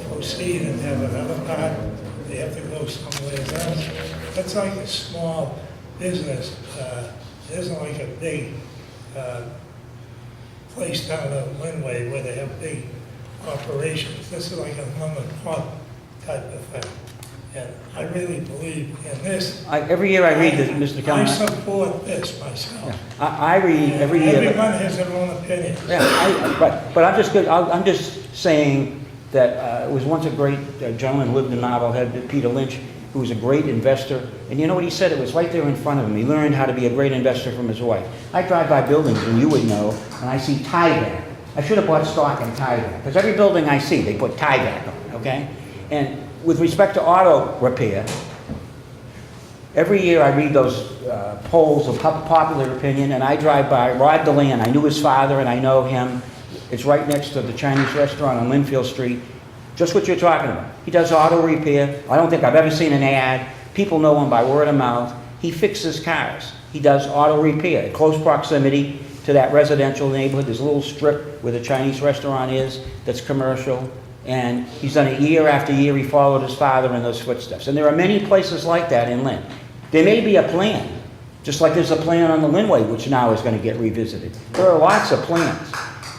proceed and have another part. They have to go somewhere else. That's like a small business. It isn't like a big place down at Linway where they have big operations. This is like a mom and pop type of thing. And I really believe in this. Every year I read this, Mr. Kelly. I support this myself. I read every year. Everyone has their own opinion. Yeah, but I'm just saying that it was once a great gentleman who lived in Marblehead, Peter Lynch, who was a great investor. And you know what he said? It was right there in front of him. He learned how to be a great investor from his wife. I drive by buildings, and you would know, and I see Tyvek. I should have bought stock in Tyvek, because every building I see, they put Tyvek on, okay? And with respect to auto repair, every year I read those polls of popular opinion, and I drive by Rod DeLand. I knew his father, and I know him. It's right next to the Chinese restaurant on Linfield Street. Just what you're talking about. He does auto repair. I don't think I've ever seen an ad. People know him by word of mouth. He fixes cars. He does auto repair in close proximity to that residential neighborhood. There's a little strip where the Chinese restaurant is that's commercial. And he's done it year after year. He followed his father in those footsteps. And there are many places like that in Lynn. There may be a plan, just like there's a plan on the Linway, which now is going to get revisited. There are lots of plans.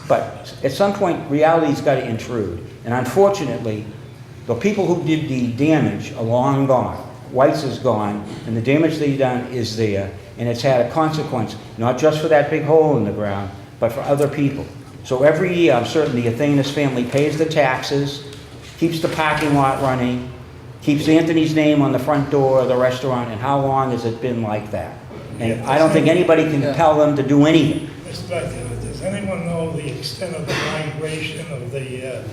But at some point, reality's got to intrude. And unfortunately, the people who did the damage are long gone. White's is gone, and the damage they've done is there. And it's had a consequence, not just for that big hole in the ground, but for other people. So every year, I'm certain the Athenas family pays the taxes, keeps the parking lot running, keeps Anthony's name on the front door of the restaurant, and how long has it been like that? And I don't think anybody can tell them to do anything. Mr. Becker, does anyone know the extent of the migration of the...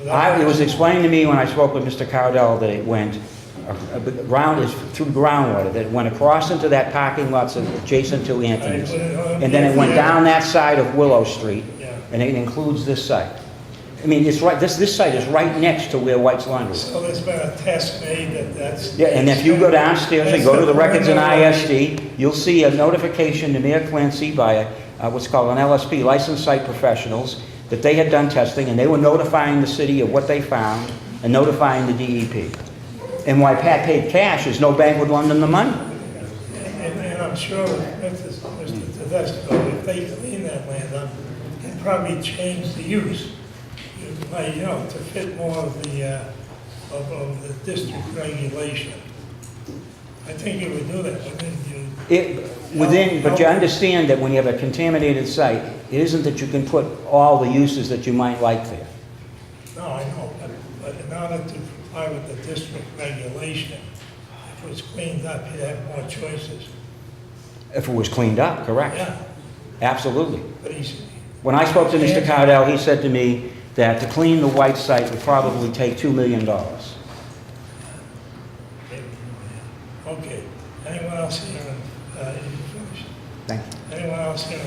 It was explained to me when I spoke with Mr. Cardell that it went, through groundwater, that it went across into that parking lot adjacent to Anthony's. And then it went down that side of Willow Street. And it includes this site. I mean, it's right. This site is right next to where White's Laundry is. So there's been a test made that's... Yeah, and if you go downstairs and go to the records in ISD, you'll see a notification to Mayor Clancy by what's called an LSP, Licensed Site Professionals, that they had done testing, and they were notifying the city of what they found and notifying the DEP. And why Pat paid cash is no bank would lend them the money. And I'm sure Mr. Tedesco, if they clean that land up, they'd probably change the use, to fit more of the of the district regulation. I think you would do that, wouldn't you? But you understand that when you have a contaminated site, it isn't that you can put all the uses that you might like there. No, I know, but in order to comply with the district regulation, if it was cleaned up, you'd have more choices. If it was cleaned up, correct? Yeah, Absolutely. but he's, When I spoke to Mr. Cardell, he said to me that to clean the white site would probably take $2 million. okay. Anyone else here? You finished? Thank you. Anyone else here in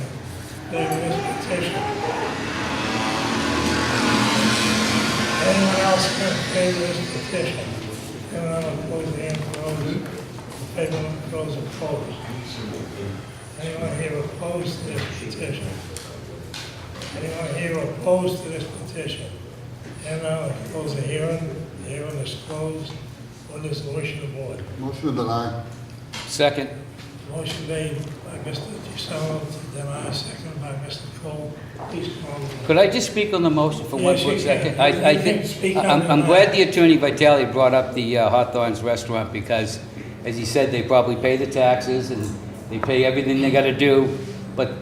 favor of this petition? Anyone else here in favor of this petition? Anyone opposed, hand closed. Favor, those opposed. Anyone here opposed to this petition? Anyone here opposed to this petition? And now, close the hearing. The hearing is closed. What is the wish of the board? Motion to deny. Second. Motion made by Mr. DeSalvo to deny, seconded by Mr. Cole. Please call the roll. Could I just speak on the motion for one Yes, quick you second? can. I You think, can speak on I'm the- glad the Attorney Vitale brought up the Hawthorne's restaurant because, as he said, they probably pay the taxes and they pay everything they gotta do. But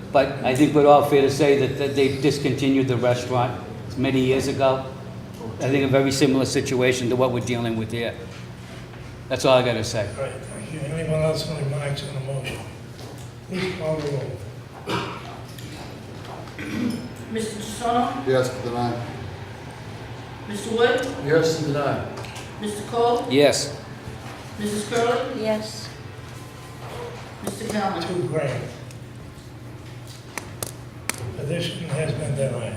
I think we're all fair to say that they've discontinued the restaurant many years ago. I think a very similar situation to what we're dealing with here. That's all I gotta say. All right, thank you. Anyone else want remarks on the motion? Please call the roll. Mr. Jussono? Yes, to deny. Mr. Wood? Yes, to deny. Mr. Cole? Yes. Mrs. Curley, Yes. Mr. Callen? $2,000. Petition has been denied.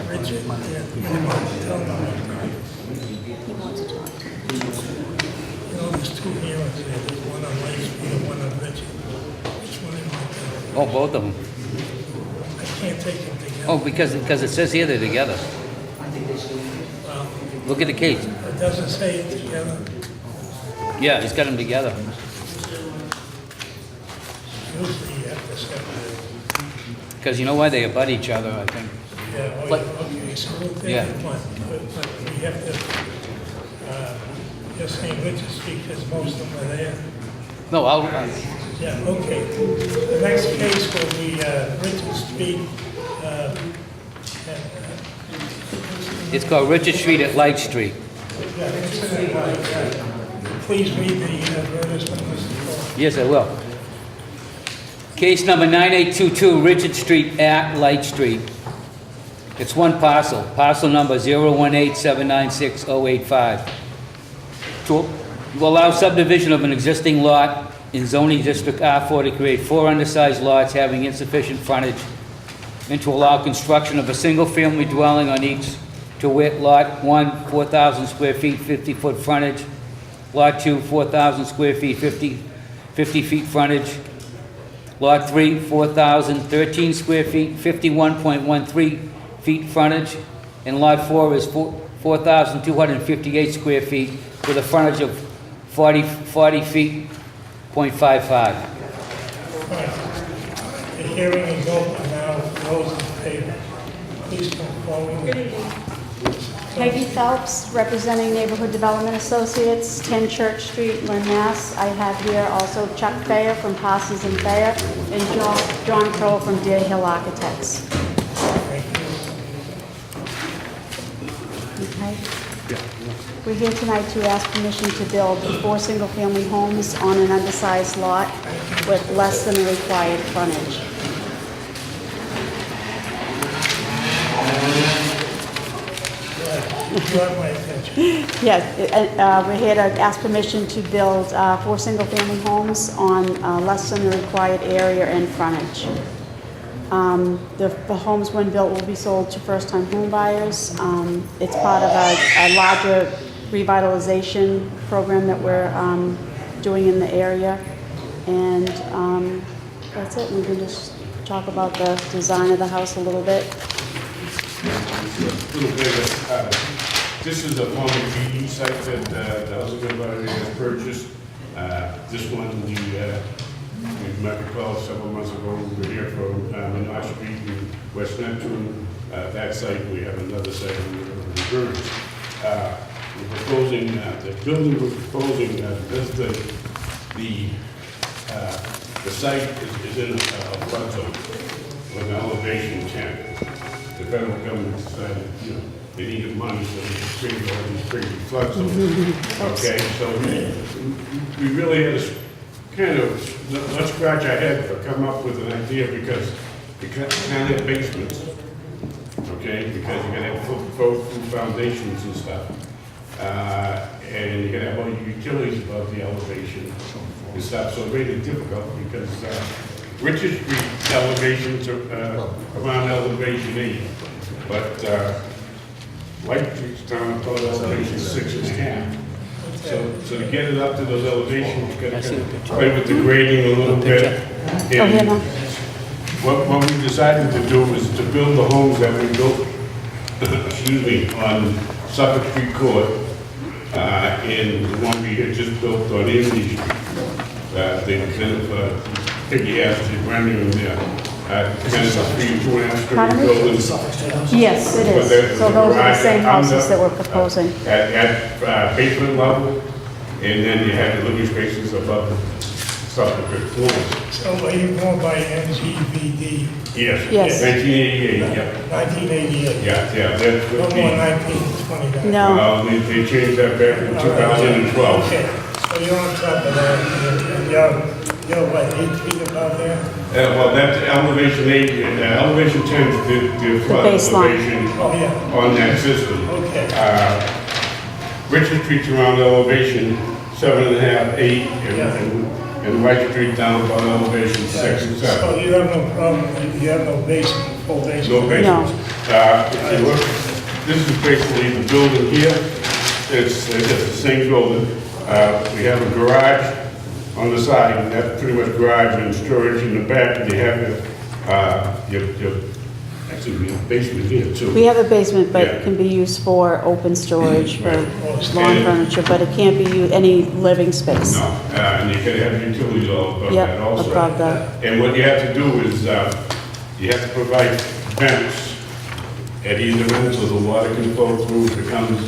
Richard, He wants to talk. you know, there's two hearings here. There's one on Lake Street and one on Richard. Which one am I Oh, both of them. I can't take them together. Oh, because it says here they're together. Well, Look at the case. it doesn't say it together. Yeah, he's got them together. Usually you have to separate. Because you know why? They abut each other, I think. Yeah, oh, But- okay, so we'll take Yeah. it one, but we have to, you're saying Richard Street, because most of them are there? No, I'll, Yeah, okay. The next case will be Richard Street, and, it's called Richard Street at Light Street. yeah, incident, please read the advertisement, Mr. Cole. Yes, I will. Case number 9822, Richard Street at Light Street. It's one parcel, parcel number 018796085. To allow subdivision of an existing lot in zoning district R4 to create 4 undersized lots having insufficient frontage, and to allow construction of a single-family dwelling on each, to wit, Lot 1, 4,000 square feet, 50-foot frontage, Lot 2, 4,000 square feet, 50 feet frontage, Lot 3, 4,013 square feet, 51.13 feet frontage, and Lot 4 is 4,258 square feet with a frontage of 40 feet, .55. The hearing is open now, those in favor, please come forward. Peggy Phelps, representing Neighborhood Development Associates, 10 Church Street, Lynn, Mass. I have here also Chuck Thayer from Parsons and Thayer, and John Crow from Deer Hill Architects. Thank you. Okay? We're here tonight to ask permission to build 4 single-family homes on an undersized lot with less than the required frontage. You have my attention. Yes, we're here to ask permission to build 4 single-family homes on less than the required area and frontage. The homes, when built, will be sold to first-time home buyers. It's part of a larger revitalization program that we're doing in the area. And that's it. We can just talk about the design of the house a little bit. Little bit, this is a former GE site that the housing authority has purchased. This one, you might recall several months ago, we were here from Menard Street in West Neptune. That site, we have another site in the Burns. We're proposing, the building we're proposing, the site is in a flood zone with an elevation 10. The federal government decided, they needed money, so they created all these crazy flood zones. Okay, so we really had to kind of, let's scratch our head to come up with an idea, because you can't have basements, okay? Because you're gonna have full foundations and stuff. And you're gonna have all your utilities above the elevation and stuff, so it made it difficult, because Richard Street elevations are around elevation 8, but White Street's down to elevation 6.5. So to get it up to those elevations, you gotta play with the grading a little bit. Oh, here now. What we decided to do was to build the homes that we built, excuse me, on Suffolk Street Court, and the one we had just built on Indian Street. They kind of piggy-assed the rendering there. Kind of 2.5 story buildings. Yes, it But is. So those are the same houses that we're under, proposing. At basement level, and then you have the living spaces above the Suffolk floor. So are you going by NGVD Yes. Yes. 1988, yeah. 1988? Yeah, that's No what more the, 1929? No. they changed that back in 2012. Okay, so you're on top of that, and you're what, 8 feet above there? Well, that's elevation 8, elevation 10 is the flood baseline. elevation Oh, yeah, on that system. okay. Richard Street's around elevation 7.5, 8, Yeah. and White Street down about elevation 6 and 7. So you have no problem, you have no basement, full basement? No basements. If you look, this is basically the building here. It's the same building. We have a garage on the side, and that's pretty much garage and storage in the back, and you have actually your basement here too. We have a basement, but Yeah. it can be used for open storage, for Right. lawn And- furniture, but it can't be used, any living space. No, and you can have utilities all above that Yep, also. above that. And what you have to do is, you have to provide vents at either end so the water can flow through, it becomes,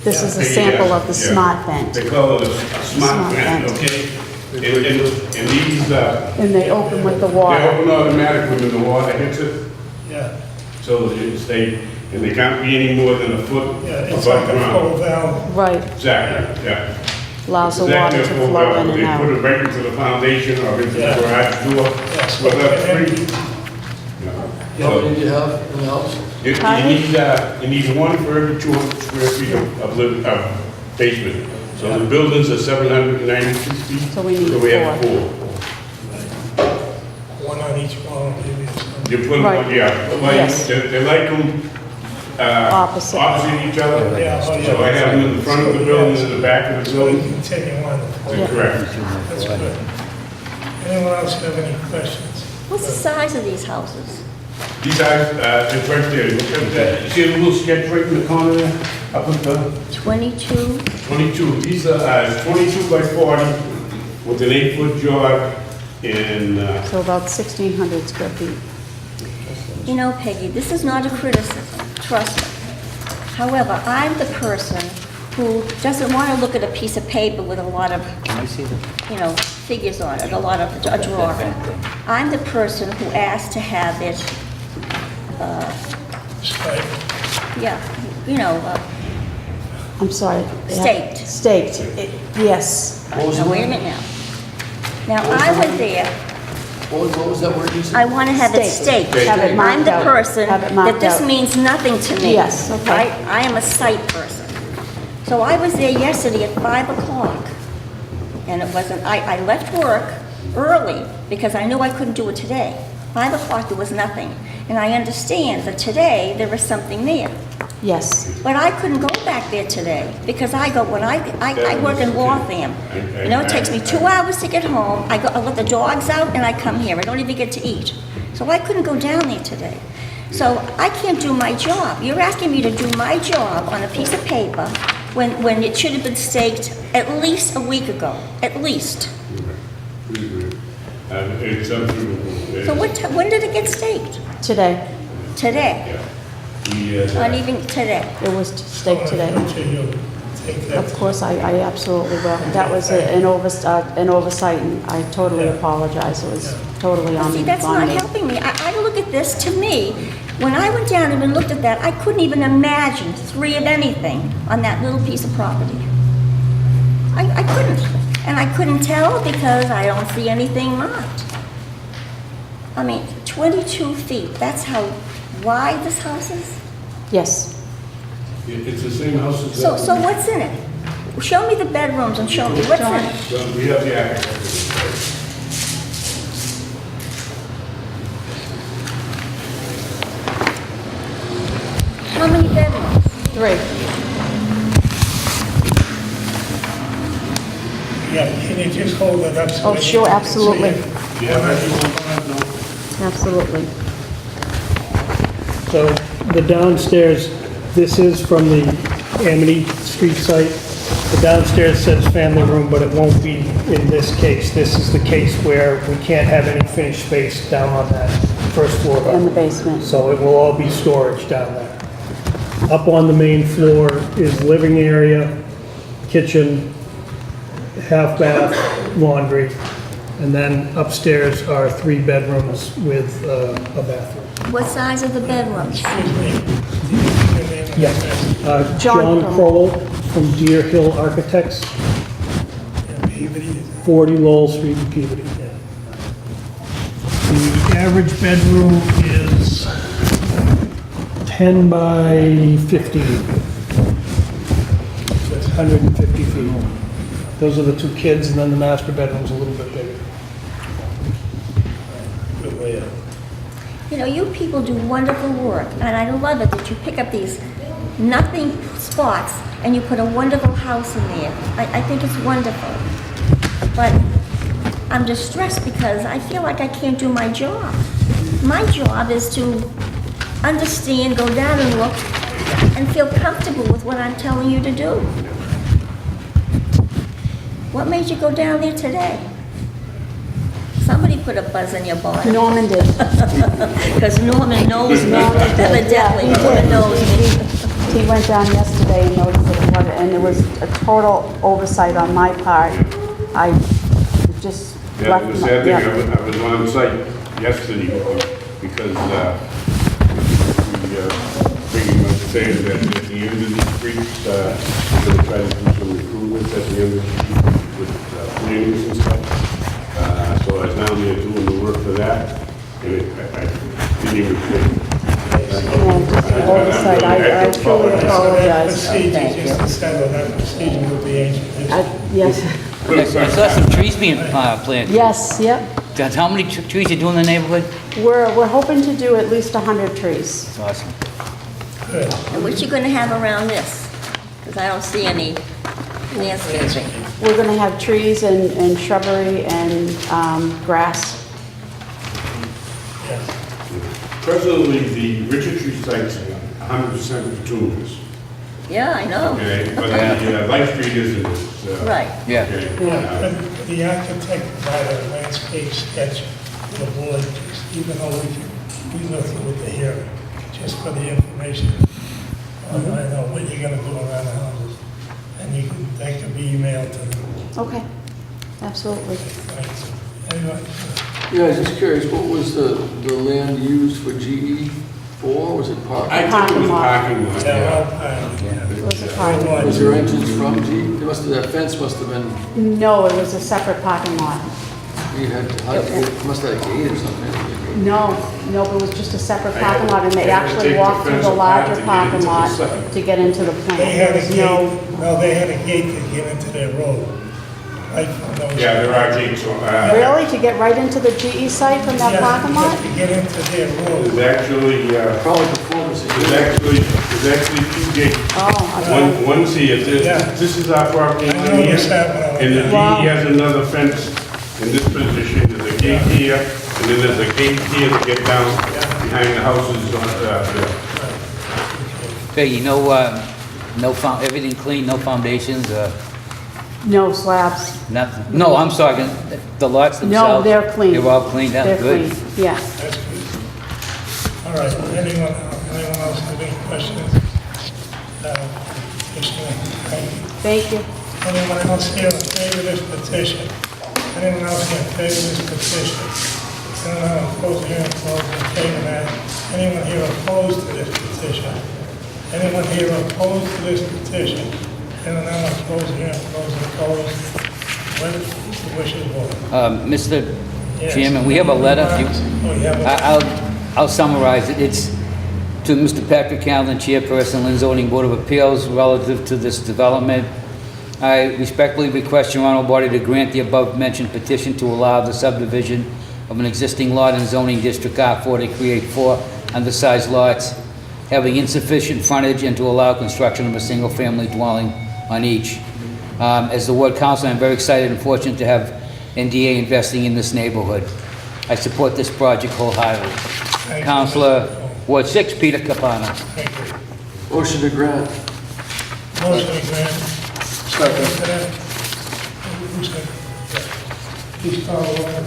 This is a sample of the yeah. smart vent. They call it a smart Smart vent, vent. okay? And these, And they open with the they water. open automatically when the water hits it, Yeah, so and they can't be any more than a foot yeah, it's above like a full ground. valve. Right, Exactly, yeah. allows the Exactly water a to full flow valve. in and They put out. it right into the foundation or into the Yeah. garage door. Yes. Well, that's And free. Yeah. How many do you have in the house? You need one for every 200 square feet of basement. So the buildings are 792 feet. So we need we have four. 4. One on each wall, maybe or something. You put them, Right. yeah, well, Yes. they like them Opposite. opposite each other. Yeah, oh, yeah. So I have them in the front of the building and in the back of the So we building. continue on. Yeah. Correct. That's good. Anyone else have any questions? What's the size of these houses? These guys, it's right there. Look at that. You see the little sketch right in the corner there? Up at the 22? 22. These are 22 by 40 with an 8-foot jog and So about 1,600 square feet. You know, Peggy, this is not a criticism, trust me. However, I'm the person who doesn't want to look at a piece of paper with a lot of, figures on it, a drawing. I'm the person who asked to have it, Strike. I'm sorry. Staked. Staked, yes. Now, wait a minute now. Now, I went there, What was that word you said? I want to have it Staked. staked. Have it I'm marked the out. person Have it that marked this out. means nothing to me. Yes, okay. Right? I am a sight person. So I was there yesterday at 5 o'clock, and it wasn't, I left work early because I knew I couldn't do it today. 5 o'clock, there was nothing. And I understand that today there is something there. Yes, But I couldn't go back there today, because I go, when I work in Waltham. You know, it takes me 2 hours to get home, I let the dogs out, and I come here, I don't even get to eat. So I couldn't go down there today. So I can't do my job. You're asking me to do my job on a piece of paper when it should have been staked at least a week ago, at least. It's unprovable. So when did it get staked? Today. Today? Not even today? It was staked today. You'll take that. Of course, I absolutely will. That was an oversight, and I totally apologize. It was totally on me. See, that's not helping me. I look at this, to me, when I went down and looked at that, I couldn't even imagine 3 of anything on that little piece of property. I couldn't. And I couldn't tell because I don't see anything marked. I mean, 22 feet, that's how wide this house is? Yes. It's the same house as So that. what's in it? Show me the bedrooms and show me what's in it. Well, we have the architect. How many bedrooms? 3. Yeah, can you just hold it up? So Oh, that sure, you can absolutely. see it? Absolutely. So the downstairs, this is from the Amity Street site. The downstairs says family room, but it won't be in this case. This is the case where we can't have any finished space down on that first floor. In the basement. So it will all be storage down there. Up on the main floor is living area, kitchen, half bath, laundry, and then upstairs are 3 bedrooms with a bathroom. What size are the bedrooms? Yes. John John Crowell from Deer Hill Architects, 40 Lowell Street in Peabody. The average bedroom is 10 by 15. So it's 150 feet. Those are the 2 kids, and then the master bedroom's a little bit bigger. Good way up. You know, you people do wonderful work, and I love it that you pick up these nothing spots and you put a wonderful house in there. I think it's wonderful. But I'm distressed because I feel like I can't do my job. My job is to understand, go down and look, and feel comfortable with what I'm telling you to do. What made you go down there today? Somebody put a buzz in your bonnet. Norman did. Because Norman knows me, evidently, He Norman did. knows me. He went down yesterday and noticed that it wasn't, and it was a total oversight on my part. I just Yeah, left. the sad thing, yeah. I was on site yesterday because bringing up saying that at the end of the street, we're going to try to do some improvements at the end of the street with plantings and stuff. So I was down there doing the work for that, and I didn't even think. Oversight, I truly apologize. Procedure, just to settle that procedure with the ancient history. Yes, I saw some trees being planted. yes, yep. That's how many trees you do in the neighborhood? We're hoping to do at least 100 trees. That's awesome. Good. And what you gonna have around this? Because I don't see any landscaping. We're gonna have trees and shrubbery and grass. Yes. Presently, the Richard Tree site's 100% bituminous, Yeah, I know. okay? But the Light Street isn't. Right. Yeah. But the architect provided a landscape sketch to the board, just even though we looked with the hearing, just for the information. I know what you're gonna do around the houses, and that could be emailed to them. Okay, absolutely. Thanks. Anyway, Yeah, I was just curious, what was the land used for GE for? Was it I parking? think it was Parking lot. parking lot, yeah, yeah. well, It was a parking. Was there entrance from GE? There must have, that fence must have been, No, it was a separate parking lot. you had, must have had a gate or something. No, it was just a separate parking lot, and they They had to actually take the walked through fence the apart larger to get parking into the lot site. to get into the plant. They had a There was gate, no, they had a gate to get into their road. right from those. Yeah, there are gates on, Really? To get right into the GE site from that Yeah, parking lot? To get into their road. there's actually, Probably performance. there's actually two gates. Oh, okay. One's here, Yeah. this is our property I line noticed here, that when I and the went Wow. DE has another fence in this position, there's a gate here, and then there's a gate here to get down behind the houses on, there. Okay, you know, everything clean, no foundations, No slabs. nothing. No, I'm sorry, the lots No, themselves. they're clean. They're all cleaned out, They're good. clean, yeah. That's good. All right, anyone else have any questions? Commissioner, thank you. Thank you. Anyone else here in favor of this petition? Anyone else here in favor of this petition? Anyone opposed here, opposed, in favor of that? Anyone here opposed to this petition? Anyone here opposed to this petition? Anyone else opposed here, opposed? What is the wish of the board? Mr. Yes. Chairman, we have a letter. Oh, you have a... I'll summarize it. It's to Mr. Patrick Callen, Chairperson, Lynn Zoning Board of Appeals, relative to this development. I respectfully request your honorable body to grant the above-mentioned petition to allow the subdivision of an existing lot in zoning district R4 to create 4 undersized lots having insufficient frontage and to allow construction of a single-family dwelling on each. As the ward council, I'm very excited and fortunate to have NDA investing in this neighborhood. I support this project wholeheartedly. Thank you, Councilor Mr. Cole. Ward 6, Peter Capano. Thank you. Motion to grant. Motion to grant. Second. Who's second? Please call the roll.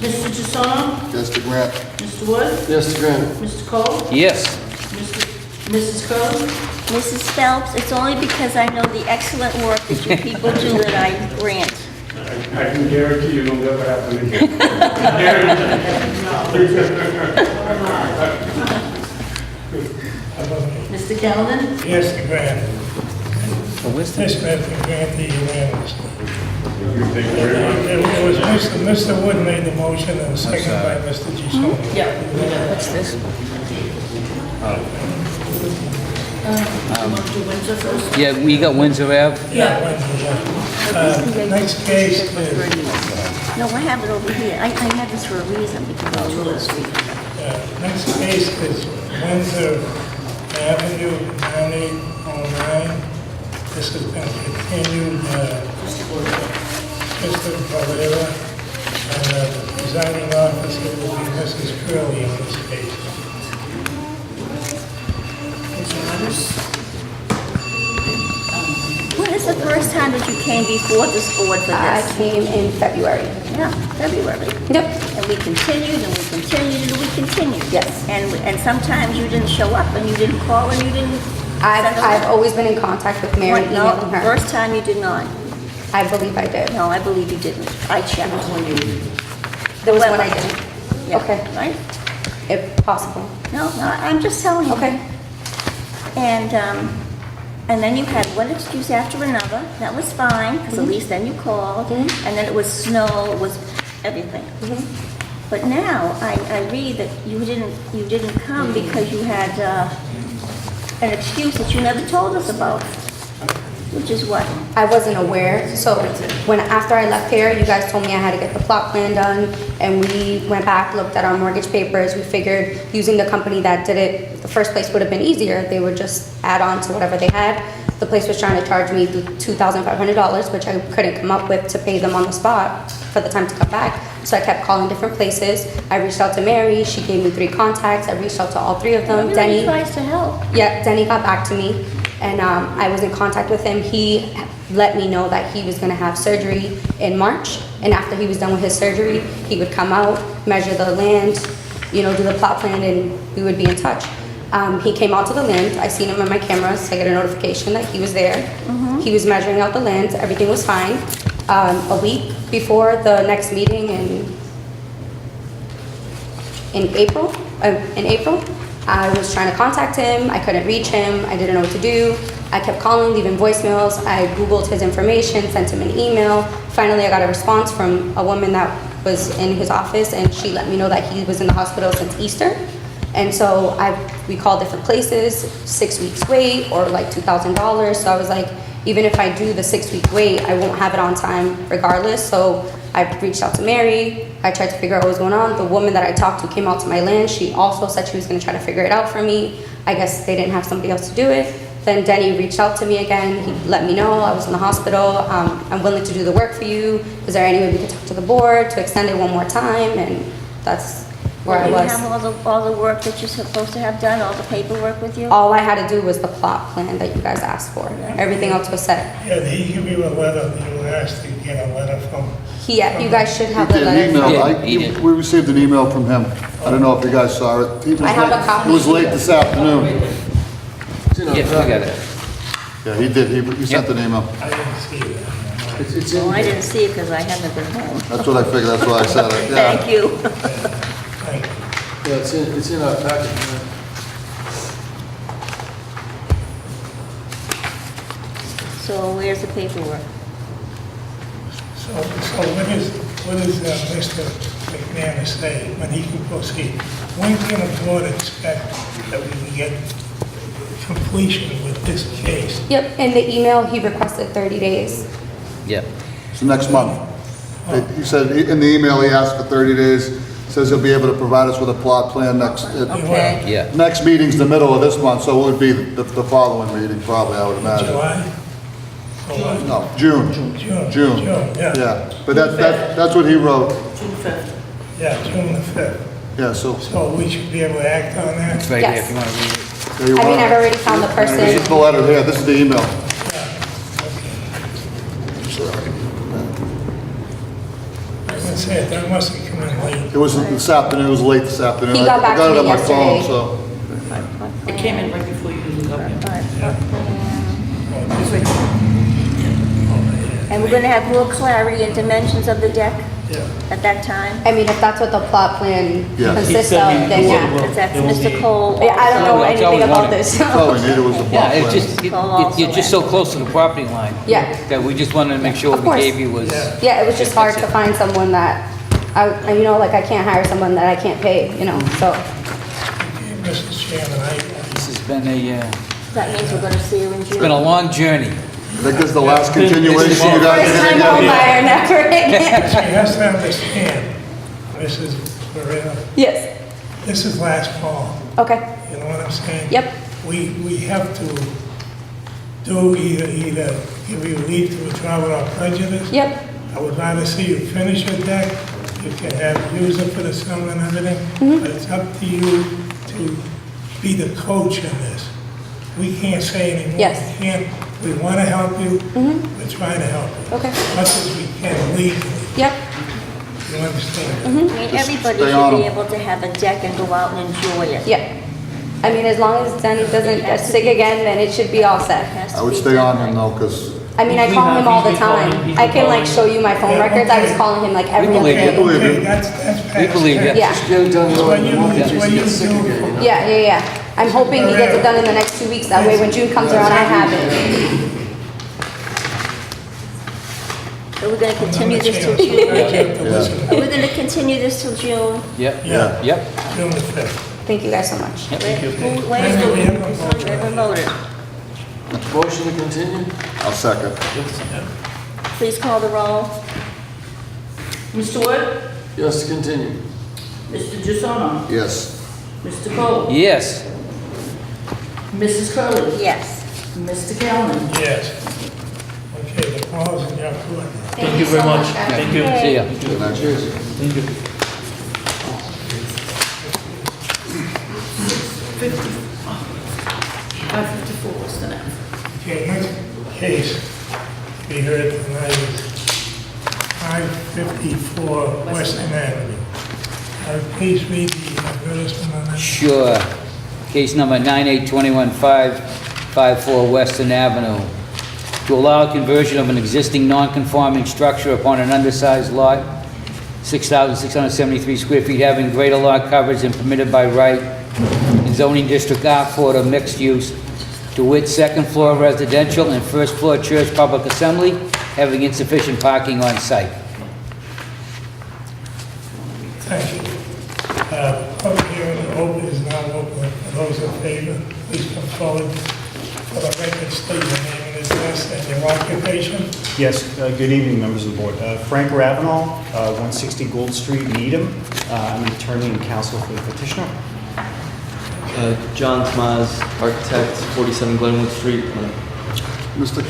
Mr. Jussono? Yes, to grant. Mr. Wood? Yes, to grant. Mr. Cole? Yes. Mrs. Curley? Mrs. Phelps, it's only because I know the excellent work that you people do that I grant. I can guarantee you it'll never happen again. Mr. Callen? Yes, to grant. This has been granted unanimously. Thank you very much. It was Mr. Wood made the motion and seconded by Mr. Gisoni. Yeah. What's this? Want to do Windsor first? Yeah, we got Windsor Ave. Yeah, Wednesday, yeah. Next case is, No, I have it over here. I had this for a reason, because I told us we... next case is Windsor Avenue, 9809. This has been continued, Mr. Valera, and the presiding officer will be Mrs. Curley on this case. When is the first time that you came before this board for I this? came in February. Yeah, February. Yep. And we continued, and we continued, and we continued. Yes. And sometimes you didn't show up, and you didn't call, and you didn't... I've always been in contact with Mary, What, no, emailing her. first time you did not. I believe I did. No, I believe you didn't. I checked. There was one I didn't. Yeah, Okay. Right? If possible. No, I'm just telling you. Okay. And then you had one excuse after another. That was fine, because at least then you called. Mhm. And then it was snow, it was everything. But now, I read that you didn't come because you had an excuse that you never told us about, which is what? I wasn't aware, so after I left here, you guys told me I had to get the plot plan done, and we went back, looked at our mortgage papers, we figured using the company that did it, the first place would have been easier, they would just add on to whatever they had. The place was trying to charge me $2,500, which I couldn't come up with to pay them on the spot for the time to come back. So I kept calling different places. I reached out to Mary, she gave me 3 contacts, I reached out to all 3 of them. Everybody Denny, tries to help. yeah, Denny got back to me, and I was in contact with him. He let me know that he was gonna have surgery in March, and after he was done with his surgery, he would come out, measure the land, do the plot plan, and we would be in touch. He came out to the land, I seen him on my cameras, I got a notification that he was there. He was measuring out the land, everything was fine. A week before the next meeting in April, I was trying to contact him, I couldn't reach him, I didn't know what to do. I kept calling, leaving voicemails, I Googled his information, sent him an email. Finally, I got a response from a woman that was in his office, and she let me know that he was in the hospital since Easter. And so we called different places, 6 weeks wait, or like $2,000. So I was like, even if I do the 6-week wait, I won't have it on time regardless. So I reached out to Mary. I tried to figure out what was going on. The woman that I talked to came out to my land. She also said she was going to try to figure it out for me. I guess they didn't have somebody else to do it. Then Denny reached out to me again. He let me know I was in the hospital. I'm willing to do the work for you. Is there any way we could talk to the board to extend it one more time? And that's where I You was. have all the work that you're supposed to have done, all the paperwork with you? All I had to do was the plot plan that you guys asked for. Everything else was set. Yeah, did he give you a letter, you were asked to get a letter from? You guys should have He the did, letter. email. Yeah, he did. We received an email from him. I don't know if you guys saw it. He was I have late- a copy. It was late this afternoon. It's in our Yes, we got packet. it. Yeah, he did. He sent an email. I didn't see that. It's Oh, I in, didn't see it because I haven't been home. That's what I figured. That's why I said it. Yeah. Thank you. Thank you. yeah, it's in our packet. Yeah. So where's the paperwork? So what is Mr. McManus say when he can proceed? When can the board expect that we can get completion with this case? Yep, in the email, he requested 30 days. Yeah. It's next month. He said, in the email, he asked for 30 days. Says he'll be able to provide us with a plot plan Okay. Yeah. next meeting's the middle of this month, so it would be the following meeting, probably, I would imagine. July? Or what? No, June. June, yeah. Yeah, but that's what he wrote. June 5th. Yeah, June the 5th. Yeah, so. So we should be able to act on that? It's right there Yes. if you want to read it. there you I mean, are. I've already found the This is person. the letter here, this is the email. I was gonna say, that must have come in late. It was this afternoon, it was late this afternoon. He got back I got to it on me my phone, yesterday. so. It came in right before you got here. And we're gonna have more clarity and dimensions of the deck Yeah. at that time? I mean, if that's what the plot plan Yeah. consists of, then yeah. Because that's Mr. Cole. Yeah, I don't know That's all we anything about wanted. this. That's all we needed was the plot Yeah, plan. it's just, you're just so close to the property line. Yeah. That we just wanted to make sure Of what we course. gave you was. Yeah. Yeah, it was just hard That's to it. find someone that, you know, like I can't hire someone that I can't pay, you know, so. Mr. Chairman, This has been a, That means we're gonna see you in it's been a June. long journey. I think this is the last continuation you guys First are time gonna home get. buyer, never again. she has to understand, Mrs. Pereira, Yes, this is last fall. okay, You know what I'm saying? Yep. We have to do either give you leave to withdraw without prejudice. yep, I would rather see you finish your deck. You can have use it for the summer and everything, Mm-hmm. but it's up to you to be the coach in this. We can't say anymore. Yes. We want to help you. We're trying to help you. okay, As much as we can legally. yep, You understand? I mean, everybody stay on should be 'em. able to have a deck and go out and enjoy it. yep. I mean, as long as Denny doesn't get sick again, then it should be all set. Has to I would be stay on done him right. though, because I mean, I call him all the time. I can like show you my phone records. I was calling him like every other believe day. you. believe Okay, you. that's We believe you. Yeah, Just get it done, That's what you- in that's case what he you gets sick do. again, you know? yeah. I'm hoping he gets it done in the next 2 weeks. That way when June comes around, I have it. So we're gonna continue this till June. Are we gonna continue this till June? Yep. Yeah. Yep. June the 5th. Thank you guys so much. Where's Thank you. the, We haven't voted. Motion to continue? I'll second. Please call the roll. Mr. Wood? Yes, to continue. Mr. Jussono? Yes. Mr. Cole? Yes. Mrs. Curley? Yes. Mr. Kalman? Yes. Okay, the ball's in your court. Thank you very much. Thank you. See ya. Good night. Cheers. Thank you. 554, what's the next? Okay, next case to be heard tonight is 554 Western Avenue. Please read the advertisement on that. Sure. Case number 9821554 Western Avenue. To allow conversion of an existing non-conforming structure upon an undersized lot, 6,673 square feet, having greater lot coverage than permitted by right in zoning district R4 to mixed use, to wit, second floor residential and first floor church public assembly, having insufficient parking on site. Thank you. Public hearing is now open. For those in favor, please come forward. For the record, state your name and address. address and your occupation? Yes, good evening, members of the board. Frank Ravenel, 160 Gold Street, Needham. I'm an attorney and counsel for the petitioner. John Tomaz, architect, 47 Glenwood Street. Mr.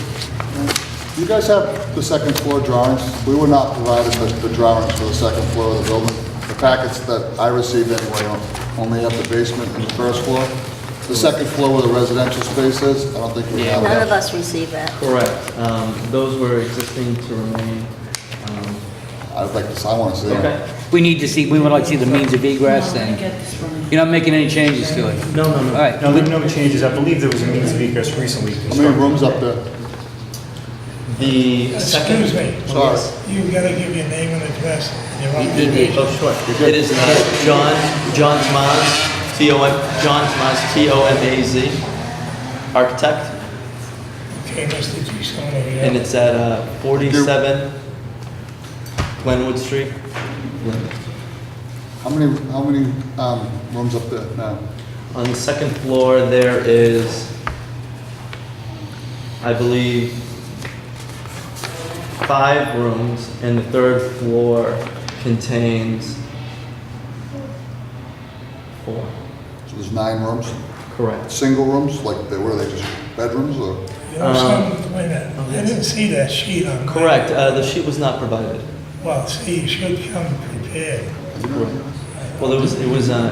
You guys have the second floor drawings? We were not provided the drawings for the second floor of the building. The packets that I received anyway only have the basement and the first floor. The second floor where the residential space is, I don't think we have None of that. us receive that. Correct. Those were existing to remain. I'd like to, I want to see them. Okay. We need to see, we would like to see the means of egress, and you're not making any changes to it. No, no, no. All right. No, there are no changes. I believe there was a means of egress recently How many constructed. rooms up there? The second. Excuse me. Sorry. You gotta give your name and address and your occupation. Oh, sure. It is John Tomaz, John Tomaz, T-O-M-A-Z, architect, Okay, Mr. Gisone, and it's at 47 Glenwood Street. How many rooms up there now? On the second floor, there is, I believe, 5 rooms, and the third floor contains 4. So there's 9 rooms? Correct. Single rooms, like they were, they just bedrooms or? You know something, wait a minute, I didn't see that sheet on. Correct. The sheet was not provided. Well, see, you should come prepared. Well, it was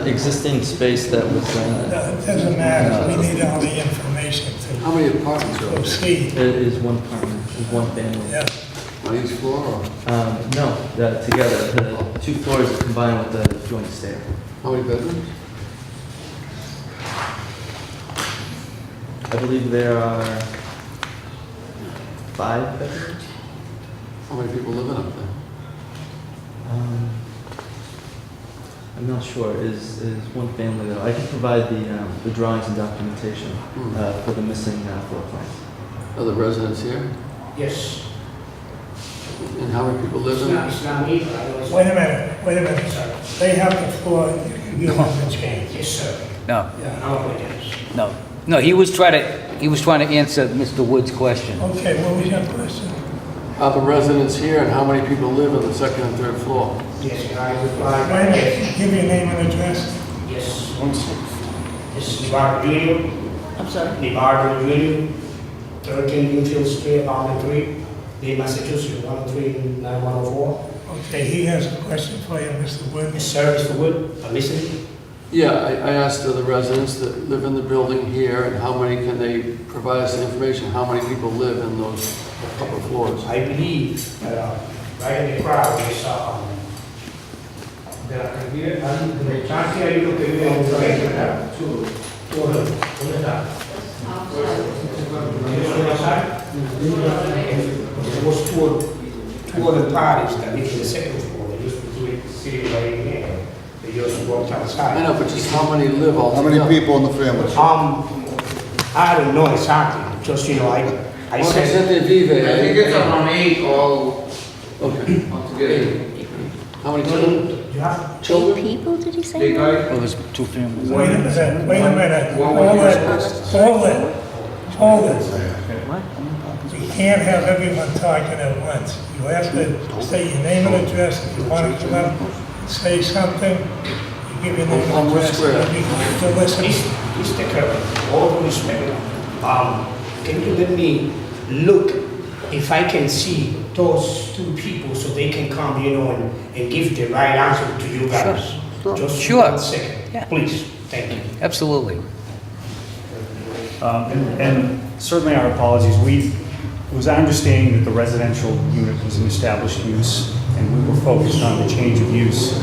existing space that was. No, it doesn't matter, we need all the information to How many apartments are there? proceed. It is one apartment, is one family. Yeah, On each floor or? No, together, the 2 floors are combined with the joint stair. How many bedrooms? I believe there are 5 bedrooms. How many people living up there? I'm not sure. Is one family though? I can provide the drawings and documentation for the missing floor plans. Are the residents here? Yes. And how many people live in it? It's not me, but I know it's. wait a minute, they have the floor, you give them the change. Yes, sir. No, I'll put it. no, he was trying to answer Mr. Wood's question. Okay, what was your question? Are the residents here and how many people live on the second and third floor? Yes, and I reply. Wait a minute, give your name and address. Yes. This is Nibardo Junior. I'm sorry? Nibardo Junior, 13 Newfield Street, apartment 3, Lee, Massachusetts, 139-104. Okay, he has a question for you, Mr. Wood. Yes, sir, Mr. Wood, I'm listening. Yeah, I asked the residents that live in the building here and how many can they provide us the information, how many people live in those upper floors? I believe that right in the crowd, there's there are here, and the chance here, you look at me on the right, two of them, on the top. On the side? There was two other parties that live in the second floor, they used to do it sitting right in here. They used to walk outside. I know, but just how many live How altogether? many people in the family? I don't know exactly, just, I Well, said. Vicente Vive, I think it's around 8 all Okay. altogether. How many children? You have 8 Children? people, did he say? Big guy. Well, there's 2 families. Wait a minute, One hold with it. You can't have everyone talking at once. You have to say your name and address. If you want to come up and say something, you give your name On and which address. square? And you can listen. Mr. Kirby, all due respect, can you let me look if I can see those 2 people so they can come, and give the right answer to you guys? Just Sure. 1 second, Yeah. please, thank you. Absolutely. And certainly our apologies. It was our understanding that the residential unit was an established use, and we were focused on the change of use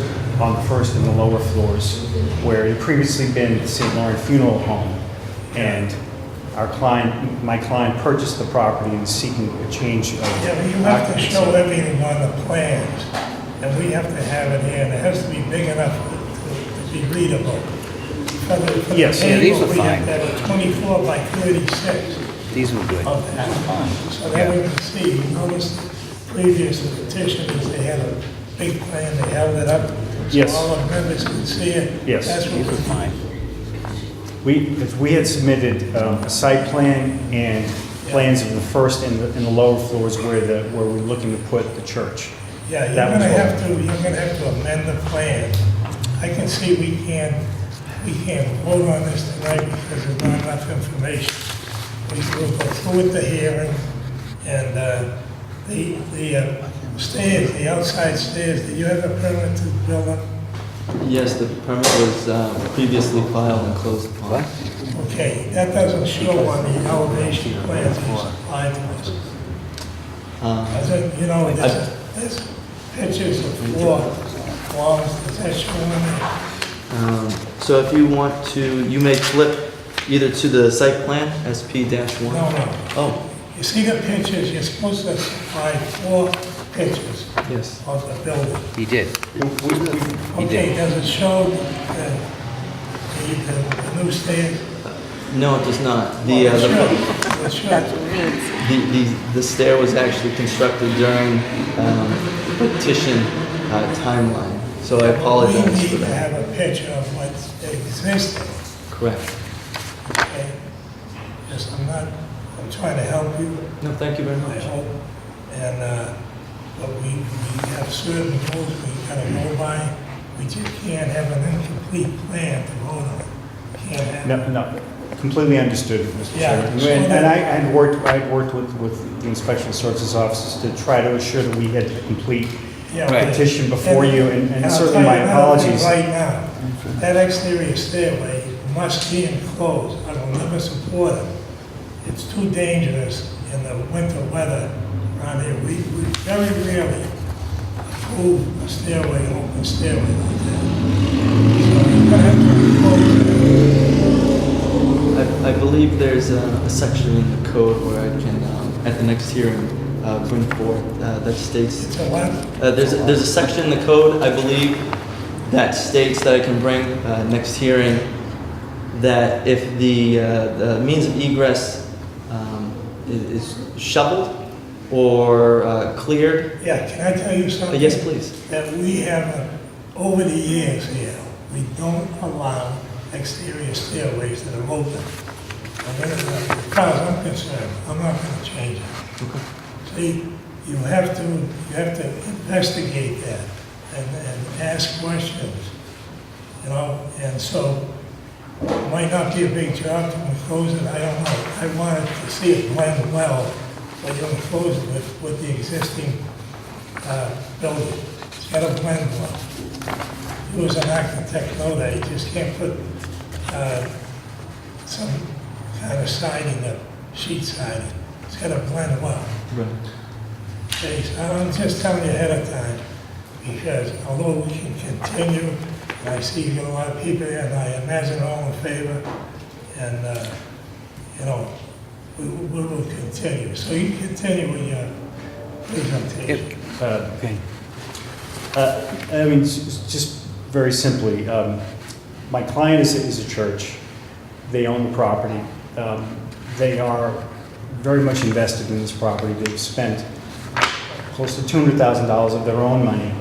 on the first and the lower floors, where it had previously been the St. Lawrence Funeral Home. And my client purchased the property and is seeking a change of Yeah, but you have to occupancy. show everything on the plans, and we have to have it here, and it has to be big enough to be readable. For the Yes, yeah, these table, are we have fine. to have a 24 by 36 These were good. of that. So that we can see, you notice previous petitions, they had a big plan, they held it up. Yes. So all the members could see it. Yes. That's what These were we fine. We had submitted a site plan and plans of the first and the lower floors where we're looking to put the church. Yeah, you're That was gonna what- have to amend the plan. I can see we can't vote on this tonight because there's not enough information. We'll go through with the hearing, and the stairs, the outside stairs, do you have a permit to build up? Yes, the permit was previously filed and closed upon. Okay, that doesn't show on the elevation plans you supplied to us. Does it, you know, there's pictures of floor walls, does that show on there? So if you want to, you may flip either to the site plan, SP-1. No. Oh, You see the pictures, you're supposed to supply 4 pictures yes. of the building. He did. Okay, does it show the new stairs? No, it does not. It should. The stair was actually constructed during the petition timeline, so I apologize We for need to that. have a picture of what's existing, Correct. okay? Yes, I'm trying to help you, No, thank you very I much. hope. And, but we have certain rules we gotta go by. We just can't have an incomplete plan to vote on. Can't have. No, completely understood, Mr. Yeah, Chairman. so And that- I had worked with the inspection services offices to try to assure that we had the complete Yeah, petition before you, and I'll certainly tell my you another thing apologies. right now, that exterior stairway must be enclosed. I will never support it. It's too dangerous in the winter weather around here. We very rarely approve a stairway, an open stairway like that. So you're gonna have to enclose it. I believe there's a section in the code where I can, at the next hearing, bring forth that states. It's a what? There's a section in the code, I believe, that states that I can bring next hearing that if the means of egress is shoveled or cleared. Yeah, can I tell you something? Yes, please. That we have, over the years here, we don't allow exterior stairways that are open. And as far as I'm concerned, I'm not gonna change it. See, you have to investigate that and ask questions, you know, and so it might not be a big job to enclose it, I don't know. I wanted to see it blend well, but you enclose it with the existing building. It's gotta blend well. You as an architect know that, you just can't put some kind of siding up, sheet siding. It's gotta blend well. Right. Okay, so I'm just telling you ahead of time, because although we can continue, and I see you got a lot of people here, and I imagine all in favor, and, you know, we will continue. So you continue with your presentation. Okay. I mean, just very simply, my client is a church. They own the property. They are very much invested in this property. They've spent close to $200,000 of their own money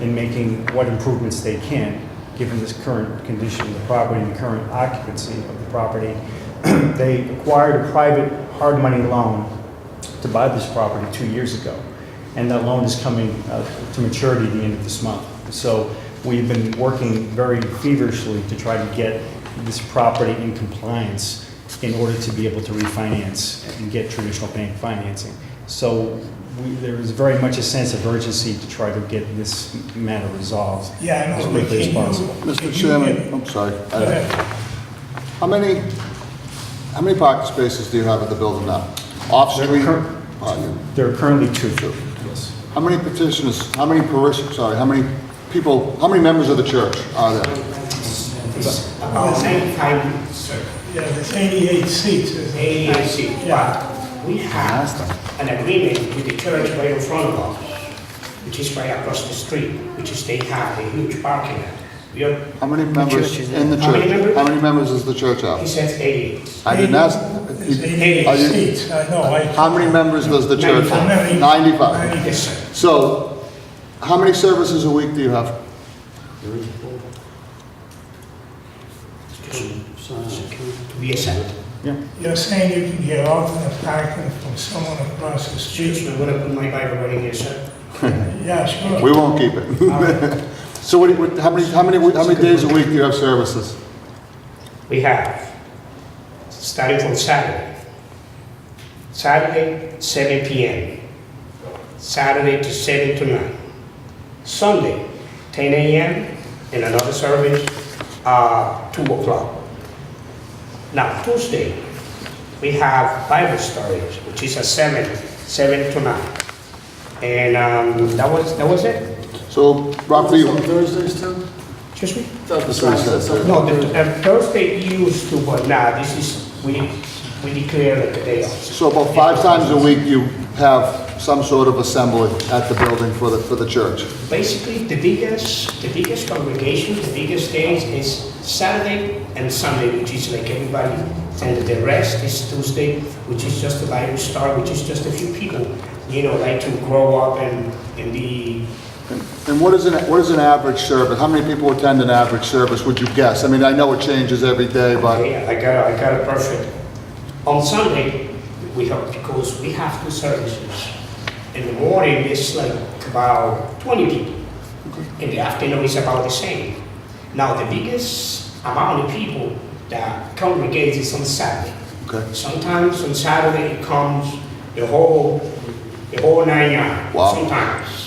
in making what improvements they can, given this current condition of the property and the current occupancy of the property. They acquired a private hard money loan to buy this property 2 years ago, and that loan is coming to maturity at the end of this month. So we've been working very feverishly to try to get this property in compliance in order to be able to refinance and get traditional bank financing. So there is very much a sense of urgency to try to get this matter resolved Yeah, I as know. quickly as possible. Mr. Chairman, I'm sorry. Go ahead. How many parking spaces do you have at the building now? Off-street parking? There are currently 2. Yes. How many petitioners, how many parishioners, how many people, how many members of the church are there? It's about 95, sir. Yeah, there's 88 seats, isn't there? 88 seats. But we have an agreement with the church right in front of us, which is right across the street, which is they have a huge parking lot. We are, How many members in the How many church? members? How many members does the church he have? says 88. I didn't ask. There's Are 88 you- seats, I know. How many members does the church have? 95. 95. Yes, sir. So, how many services a week do you have? To be exact. Yeah. You're saying you can get alternate parking from someone across the street? Excuse me, I'm gonna put my Bible right in here, sir. Yeah, sure. We won't keep it. So how many days a week do you have services? We have, starting from Saturday. Saturday, 7 p.m. Saturday to 7 to 9. Sunday, 10 a.m. and another service, 2 o'clock. Now, Tuesday, we have Bible storage, which is at 7 to 9. And that was it. So roughly, On Thursdays too? Excuse me? Thought the sign said something. No, Thursday used to, but now this is, we declare it a day off. so about 5 times a week you have some sort of assembly at the building for the church? Basically, the biggest congregation, the biggest days is Saturday and Sunday, which is like everybody. And the rest is Tuesday, which is just the Bible Star, which is just a few people, like to grow up and be. And what is an average service? How many people attend an average service, would you guess? I mean, I know it changes every day, but... Yeah, I got it perfect. On Sunday, because we have 2 services. In the morning, it's like about 20 people. In the afternoon, it's about the same. Now, the biggest amount of people that congregate is on Saturday. Okay. Sometimes on Saturday, it comes the whole 9 yards. Wow. Sometimes.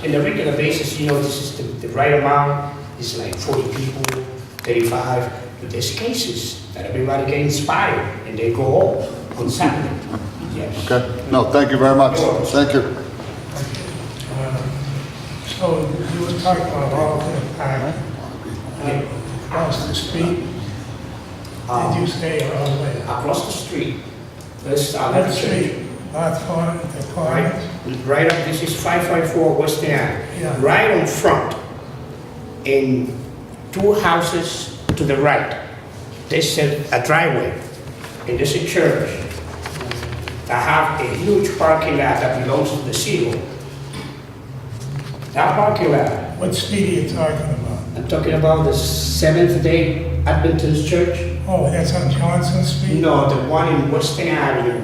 In the regular basis, this is the right amount. It's like 40 people, 35. But there's cases that everybody get inspired and they go home on Saturday. Yes. Okay, no, thank you very much. Thank you. So you were talking about alternate parking across the street? Did you say all the way? Across the street. First, That street, not far, the corner? Right up, this is 554 West End. Yeah. Right on front, in 2 houses to the right, there's a driveway, and there's a church that have a huge parking lot that belongs to the city. That parking lot, What street are you talking about? I'm talking about the Seventh-day Adventist Church. Oh, that's on Johnson Street? No, the one in Western Avenue,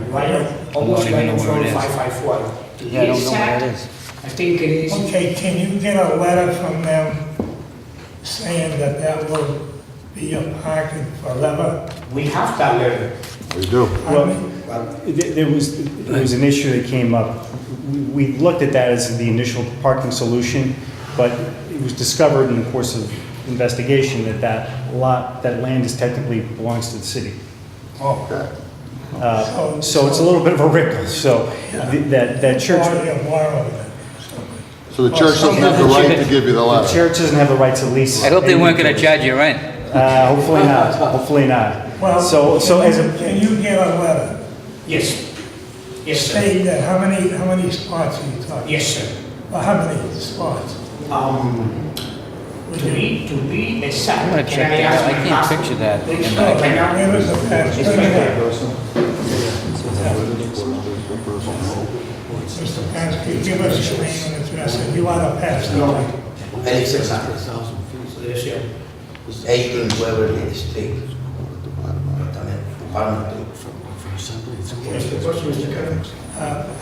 almost right in front of 554. Yeah, I don't know where that is. I think it is. Okay, can you get a letter from them saying that will be your parking forever? We have that letter. We do. Well, there was an issue that came up. We looked at that as the initial parking solution, but it was discovered in the course of investigation that land is technically belongs to the city. Okay. So it's a little bit of a wrinkle. So that church. So the church doesn't have the right to give you the The letter? church doesn't have the right to lease. I hope they weren't gonna charge you rent. Hopefully not. Hopefully not. Well, can you get a letter? Yes. Yes, sir. Saying that, how many spots are you talking? Yes, sir. Well, how many spots? To be exact. I'm gonna check that. I can't picture that. It's And I right now. Where is the pass? It's right there. Mr. Paskey, give us your name and address, and you want to pass it on. Felix Alexander. Yes, yeah. 18 Waverly Street. Apartment 2. What's the question, Mr. Kevin?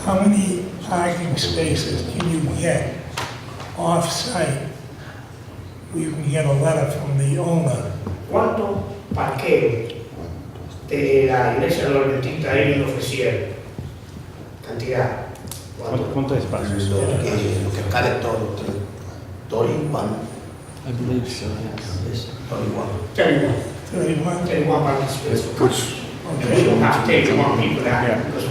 How many parking spaces can you get off-site where you can get a letter from the owner? ¿Cuánto parqueo de la iglesia adventista ellos me ofrecieron? Cantidad. ¿Cuánto espacio? Lo que cabe todo, 31. I believe so, yes. 31. 31 parking spaces. Which, And we don't have 31 people there, because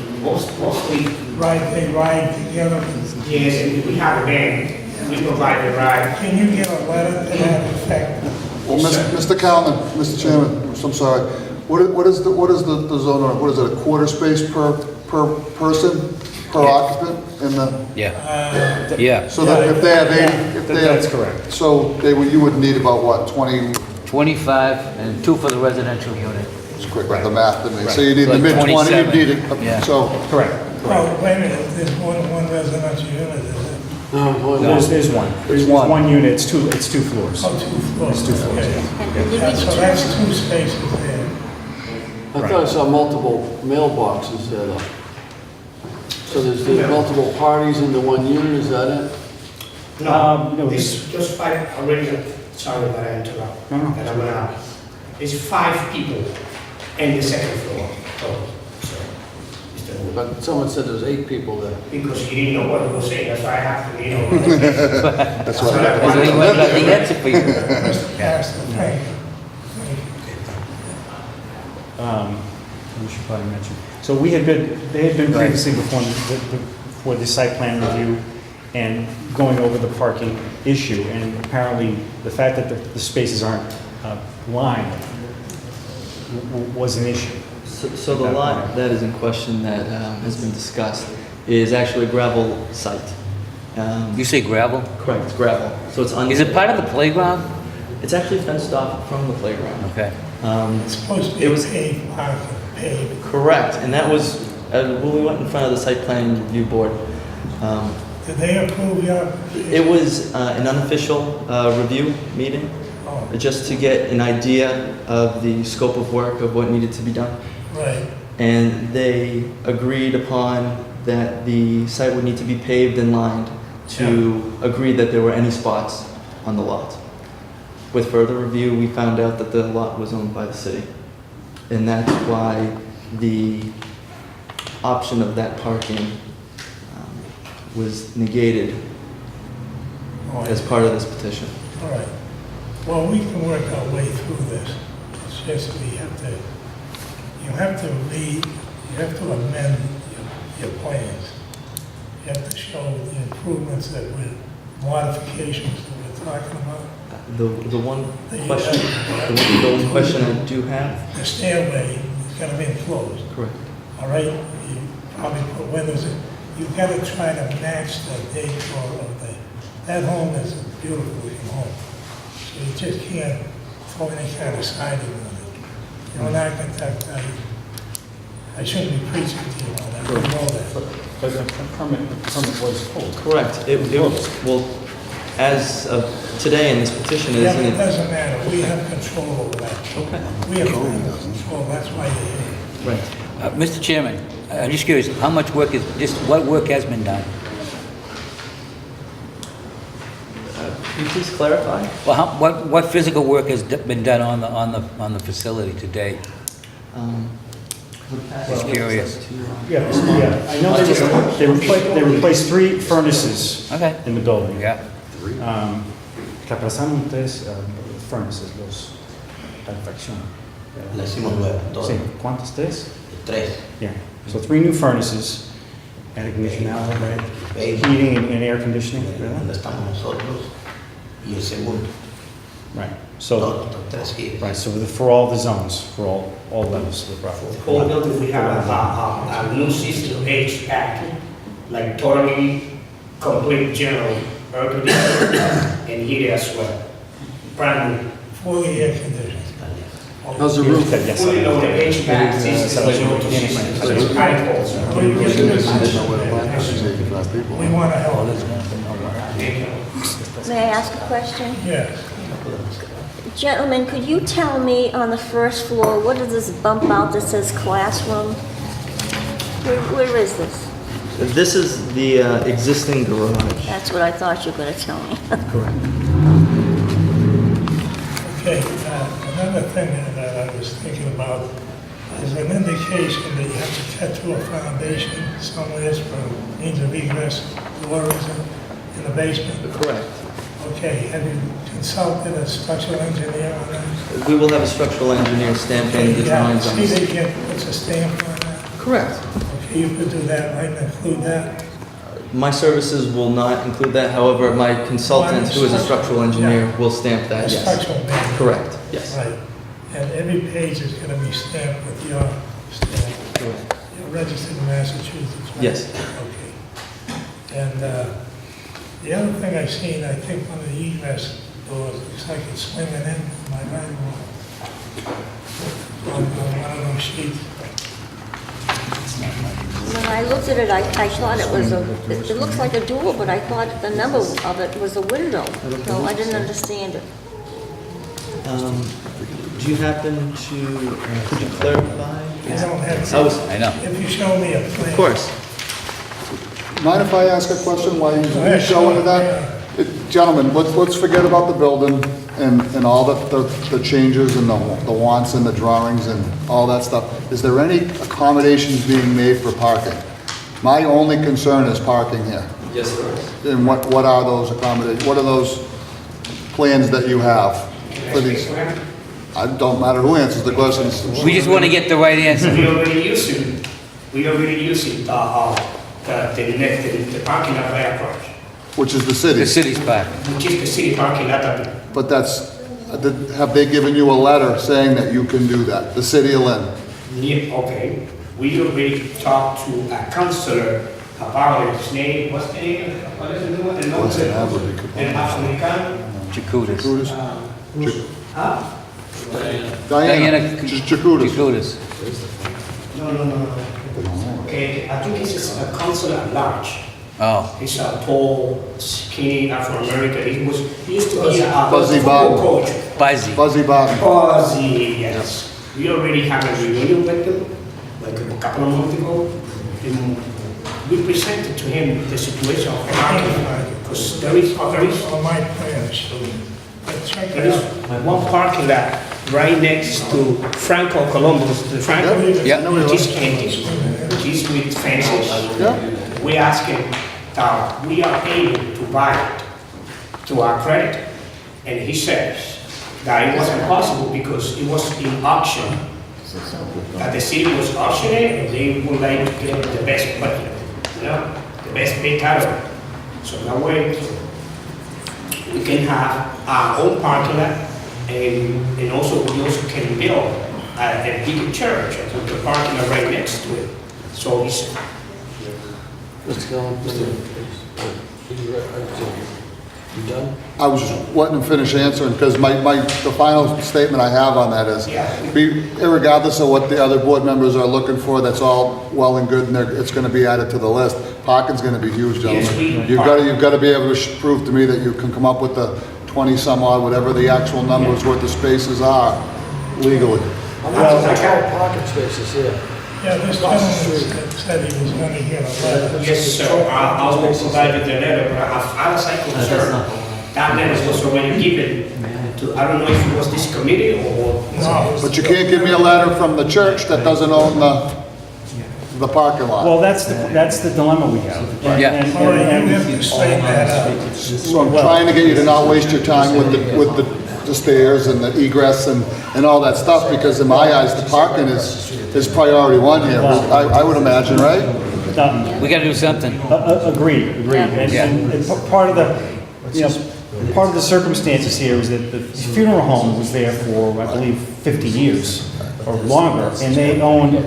mostly, Right, they ride together. yes, and we have a van, we provide the ride. Can you get a letter to that effect? well, Mr. Callen, Mr. Chairman, I'm sorry. What is the zone, on- what is it, a quarter space per person, per occupant in the? Yeah. Yeah. So that if they have 80, if they have. That's correct. So you would need about what, 20, 25 and 2 for the residential unit. it's quick with the math to me. So you need Like the mid-20, you 27. need it, Yeah. so. Correct. Oh, wait a minute, there's one residential unit, is it? There's one. There's one unit. It's two floors. Oh, 2 floors. It's 2 floors, Okay. yeah. Yeah, so that's 2 spaces there. I thought I saw multiple mailboxes there though. So there's multiple parties into one unit, is that it? No, it's just 5 original, sorry that I interrupt. No. That I'm gonna, it's 5 people in the second floor. But someone said there's 8 people there. Because you didn't know what I was saying, that's why I have to, That's what I So he went back the answer for you. Mr. Pastor, thank you. We should probably mention. So they had been previously before the site plan review and going over the parking issue, and apparently the fact that the spaces aren't lined was an issue. So the lot that is in question that has been discussed is actually a gravel site. You say gravel? Correct, it's gravel. So it's Is it part of the playground? It's actually fenced off from the playground. Okay. It's supposed to be paved, parking, paved. Correct, and that was when we went in front of the site plan review board. Did they approve your? It was an unofficial review meeting, just to get an idea of the scope of work of what needed to be done. Right. And they agreed upon that the site would need to be paved and lined to agree that there were any spots on the lot. With further review, we found out that the lot was owned by the city. And that's why the option of that parking was negated as part of this petition. All right. Well, we can work our way through this. It's just you have to amend your plans. You have to show the improvements that modifications that we're talking about. The one question I do have. The stairway is going to be enclosed. Correct. All right? You probably put windows in. You've got to try to match the decor of that home is a beautiful looking home. So you just can't throw any kind of siding on it. You're an architect, I shouldn't be preaching to you on that, I know that. But the permit was pulled. Correct. Well, as of today in this petition, Yeah, isn't but it it? doesn't matter, we have control over that. Okay. We have control, that's why you're here. Right. Mr. Chairman, I'm just curious, how much work what work has been done? Can you please clarify? Well, what physical work has been done on the facility to date? Just curious. Yeah, I know they replaced 3 furnaces in the building. Yeah. Reemplazaron 3 furnaces, los calefacción. Le hicimos nuevo, todo. Sí, ¿cuántos? 3? 3. Yeah, so 3 new furnaces, air conditioning, right? Heating and air conditioning. Donde estamos nosotros y el segundo. Right. So, 3 here. right. So for all the zones, for all levels of the property. The whole building, we have a new system, HVAC, like totally complete general air conditioner and heater as well. Brand new. Fully air conditioned. How's the roof? Fully loaded HVAC system, so high quality. We want to help. May I ask a question? Yes. Gentlemen, could you tell me on the first floor, what is this bump out that says classroom? Where is this? This is the existing garage. That's what I thought you were going to tell me. Correct. Okay, another thing that I was thinking about is an indication that you have to cut through a foundation somewhere for means of egress, doors in the basement. Correct. Okay, have you consulted a structural engineer on that? We will have a structural engineer stamping the drawings on See, this. they get, puts a stamp on that? Correct. Okay, you could do that, right, and include that? My services will not include that, however, my consultant, who is a structural engineer, will stamp that, A yes. structural man. Correct, yes. Right, and every page is gonna be stamped with your stamp. You're registered in Massachusetts, right? Yes. Okay. And the other thing I seen, I think one of the egress doors, looks like it's swinging in, my right on one of those sheets. When I looked at it, I thought it was it looks like a door, but I thought the number of it was a window, so I didn't understand it. Would you happen to, could you clarify? I don't have, I know. if you show me a plan. Of course. Mind if I ask a question while Go you ahead. show into that? Gentlemen, let's forget about the building and all the changes and the wants and the drawings and all that stuff. Is there any accommodations being made for parking? My only concern is parking here. Yes, there is. And what are those accommodations? What are those plans that you have for these? It don't matter who answers the questions. We just want to get the right answer. We already using the parking lot right across, Which is the city. The city's park. which is the city parking lot of it. But have they given you a letter saying that you can do that? The city of Lynn? Yeah, okay. We already talked to a counselor about it. His name, what's the name? What is the new one? What's it have? El Africano. Jacutis. Huh? Diana Jacutis. Jacutis. No. Okay, I think he's a counselor at large. Oh. He's a tall, skinny Afro-American. He used to be a Buzzy football Bob. coach. Buzzy. Buzzy Bob. Buzzy, yes. We already have a reunion with them, like a couple of months ago. And we presented to him the situation of parking, because there is On my plan, show me. But check there it is out. one parking lot right next to Franco Columbus, the Franco, Yeah. which is empty, which is with fences. Yeah. We asked him, we are able to buy it to our credit, and he says that it wasn't possible because it was in auction. That the city was auctioning, and they would like to get the best budget, the best bid out of it. So that way, we can have our own parking lot, and also we also can build a bigger church with the parking lot right next to it. So it's, Mr. Gillum, you done? I was just letting him finish answering, because the final statement I have on that is, regardless of what the other board members are looking for, that's all well and good, and it's gonna be added to the list. Parking's gonna be huge, gentlemen. You've gotta be able to prove to me that you can come up with the 20 some odd, whatever the actual numbers, what the spaces are legally. Well, there's all parking spaces here. Yeah, this gentleman said he was gonna get a letter. yes, sir, I will provide you the letter, but as far as I'm concerned, that letter was already given to, I don't know if it was this committee or. No. But you can't give me a letter from the church that doesn't own the parking lot. Well, that's the dilemma we have. Yeah. All right, you have to straighten that out. So I'm trying to get you to not waste your time with the stairs and the egress and all that stuff, because in my eyes, the parking is priority one here, I would imagine, right? No, We got to do something. Agreed. Yeah. And part of the circumstances here is that the funeral home was there for, I believe, 50 years or longer, and they owned a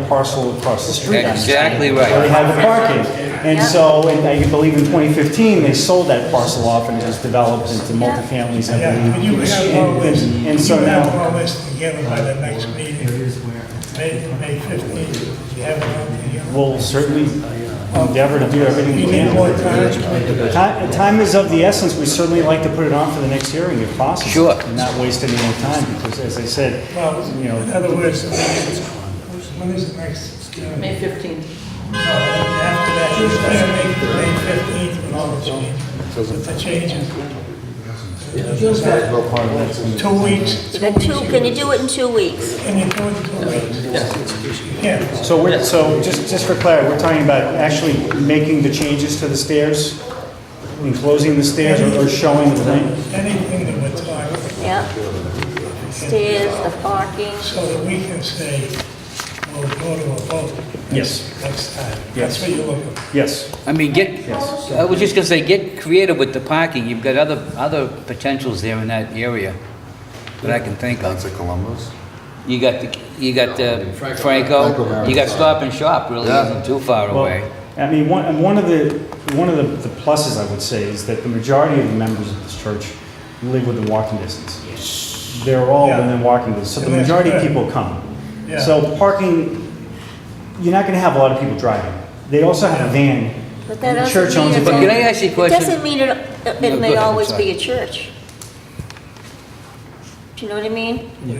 parcel across the street. Exactly right. Where they had the parking. And so, and I believe in 2015, they sold that parcel off and it was developed into multifamilies, I Yeah, believe. you have all this, And so you have now, all this together by the next meeting, May 15th. You have it all together. we'll certainly endeavor to do everything we You can. need more time? Time is of the essence. We certainly like to put it on for the next hearing if possible. Sure. And not waste any more time, because as I said, Well, you know, in other words, when is the next? May 15th. No, after that, he's gonna make the May 15th with all the changes, with the changes. 2 weeks. You got can you do it in 2 weeks? Can you do it in 2 weeks? Yeah. so just for clarity, we're talking about actually making the changes to the stairs, enclosing the stairs, or showing the plan? Anything that we're talking about. Yeah. Stairs, the parking. So that we can say, we'll go to a vote. Yes. Next time. Yes. That's what you're looking for. Yes. I mean, I was just gonna say, get creative with the parking. You've got other potentials there in that area that I can think of. That's a Columbus. You got Franco, you got Stop and Shop, really isn't too far away. I mean, one of the pluses, I would say, is that the majority of the members of this church live within walking distance. Yes. They're all Yeah. within walking distance, so the And that's majority of good. people come. Yeah. So parking, you're not gonna have a lot of people driving. They also have a van. But that The church doesn't mean owns it's it. But can I ask you a It question? doesn't mean it No, go may ahead, I'm always sorry. be a church. Do you know what I mean? Yeah.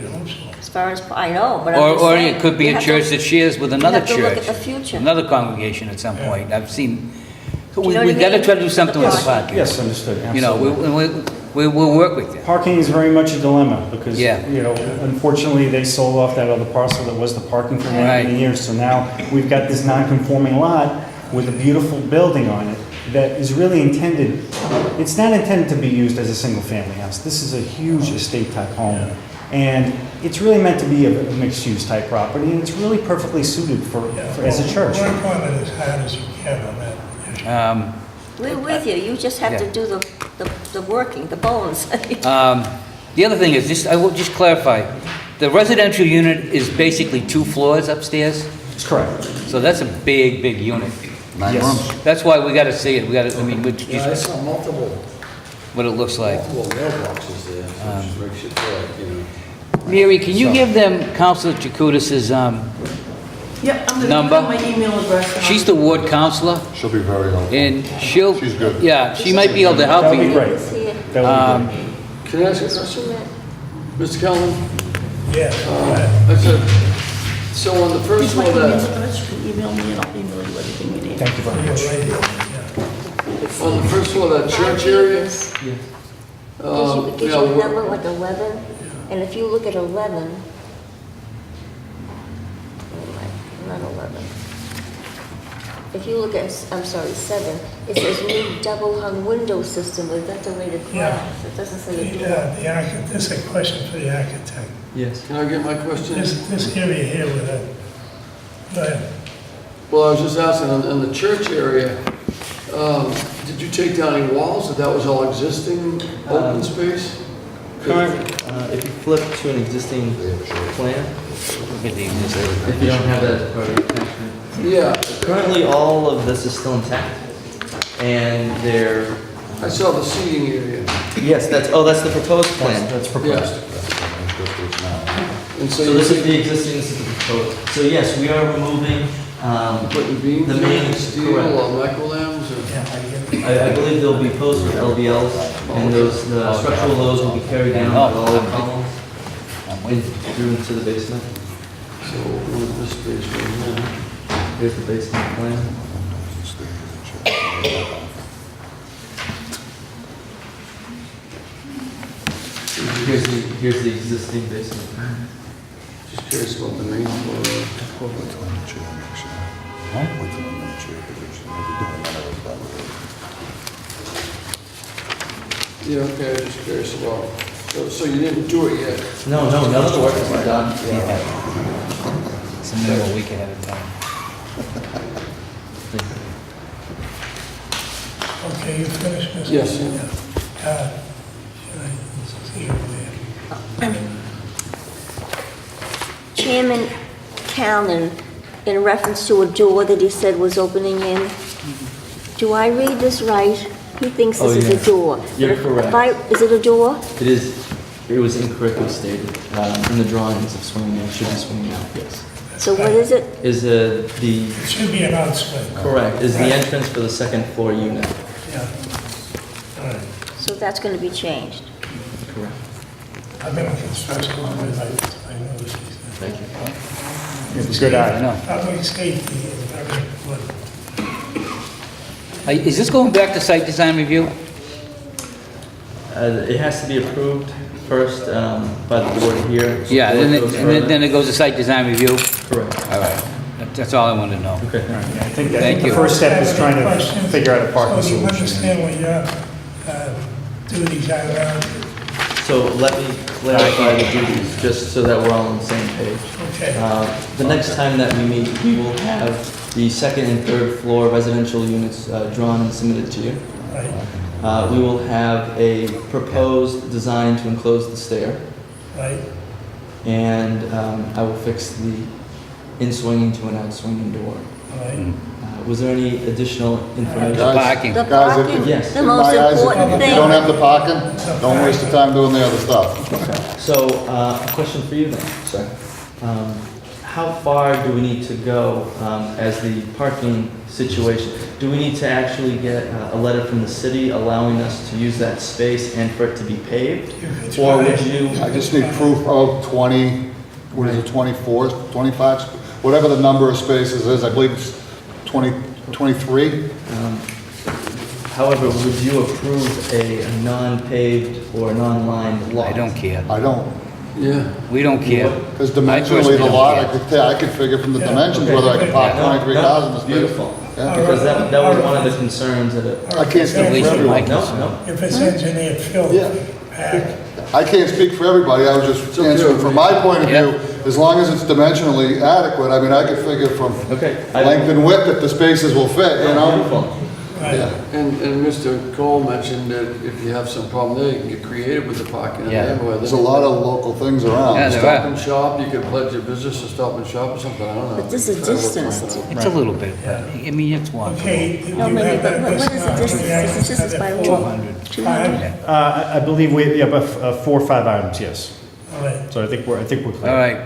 As far as, I know, but I'm just Or saying. it could be you a have church to- that shares with another have to look church. at the future. Another congregation at some point. I've seen, you know what I we've got to mean? try to do something with the Yes. parking. Yes, understood, You know, we'll work with you. Parking is very much a dilemma because, Yeah. you know, unfortunately, they sold off that other parcel that was the parking for many, many Right. years. So now we've got this non-conforming lot with a beautiful building on it that is really intended, it's not intended to be used as a single-family house. This is a huge estate-type home. And it's really meant to be a mixed-use type property, and it's really perfectly suited for as a church. Work on it as hard as you can on that issue. We're with you, you just have to Yeah. do the working, the bones. The other thing is, I will just clarify, the residential unit is basically 2 floors upstairs? That's correct. So that's a big, big unit. 9 Yes. rooms. That's why we gotta see it, we gotta, I mean, Yeah, I saw multiple what it looks like. mailboxes there, which makes it feel like, you know. Mary, can you give them Councilor Jacutis' Yeah, I'm gonna number? put my email address. and She's the ward counselor, She'll be very helpful. and she'll... She's good. Yeah, she might be able to help That would be you. great. That would be great. Can I ask a question? Mr. Kelman? Yeah. I said, so on the first Here's my floor email that, address, you can email me and I'll email you everything you need. Thank you very much. on the first floor, that church area? It gives you yeah, a number like 11, and if you look at 11, not 11. If you look at, I'm sorry, 7, it says new double hung window system with ventilated Yeah. glass. It doesn't say a door. The architect, this is a question for the architect. Yes. Can I get my question? This area here with that, go ahead. Well, I was just asking, on the church area, did you take down any walls? That was all existing open space? Current, if you flip to an existing plan, Look at the existing. if you don't have that as part of your attachment. Yeah, Currently, all of this is still intact, and they're, I saw the seating area. yes, that's the proposed plan. That's proposed. And So this is the existing, this is the proposed. So yes, we are removing, Putting beams the in, main, steel, correct. microlams, or? I believe there'll be posts with LVLs, and those, the structural loads will be carried down by all the columns through into the basement. So, with this space right here. Here's the basement plan. Here's the existing basement plan. Just curious about the main floor. Yeah, okay, I'm just curious about, so you didn't do it yet? No, none of the work is done. It's a minimum week ahead of time. Okay, you finished, Mr. Yes. Should I see over there? Chairman Callen, in reference to a door that he said was opening in, do I read this right? He thinks this is a door. You're If correct. Is it a door? It was incorrectly stated in the drawings of swinging in, it should be swinging out, yes. So what is it? Is It the, should be an outswing. correct, is the entrance for the second floor unit. Yeah. All right. So that's going to be changed. Correct. I've been in construction all my life, I know these things. Thank you. You have a good eye. I know. Public safety is very important. Is this going back to site design review? It has to be approved first by the board here. Yeah, before then it goes it, further. then it goes to site design review? Correct. All right. That's all I wanted to know. Okay. All right, yeah, I think Thank the you. first step is trying to Questions? figure out a parking So you solution. understand what your duties are around it? So let me clarify the duties, just so that we're all on the same page. Okay. The next time that we meet, we will have the second and third floor residential units drawn and submitted to you. Right, We will have a proposed design to enclose the stair, right. and I will fix the in-swinging to an out-swinging door. Right. Was there any additional information? Parking. The Guys, if- parking, Yes. the In most my eyes, important if you don't thing. have the parking, don't waste your time doing the other stuff. So, a question for you then, sir. how far do we need to go as the parking situation? Do we need to actually get a letter from the city allowing us to use that space and for it to be paved? Or would you? I just need proof of 20, what is it, 24, 25, whatever the number of spaces is, I believe it's 20, 23. However, would you approve a non-paved or non-lined lot? I don't care. I don't. Yeah. We don't care. Because I dimensionally, personally the don't lot, care. I could figure from the dimensions whether I could park 23 cars in the space. Beautiful. Yeah. Because that was one of the concerns that it. I can't speak At for least from my everyone. concern. If it's engineered fill, Yeah. packed. I can't speak for everybody, I was just answering from my point of view, as long as it's dimensionally adequate, I mean, I could figure from Okay. length and width that the spaces will fit, you know? Beautiful. Yeah. And Mr. Cole mentioned that if you have some problem there, you can get creative with the parking in the Yeah. neighborhood. There's a lot of local things around. Yeah, there Stop are. and shop, you could pledge your business to stop and shop or something, I don't know. But there's a Try to work distance. something out. It's a little bit, but, I mean, it's one. Okay, do you No, have but that what is the discount? distance? Is the distance by law? 200? I believe we have 4 or 5 items, yes. All right, So I think we're clear. All right,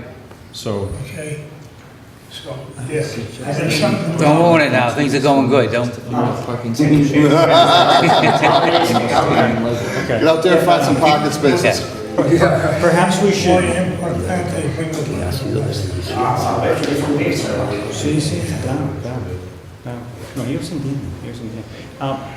So, okay. So, yes. Is there something? don't ruin it now, things are going good, don't. Parking Get out there and find some parking spaces. perhaps we More should, input, okay, bring the no, you have some demon, you have some demon.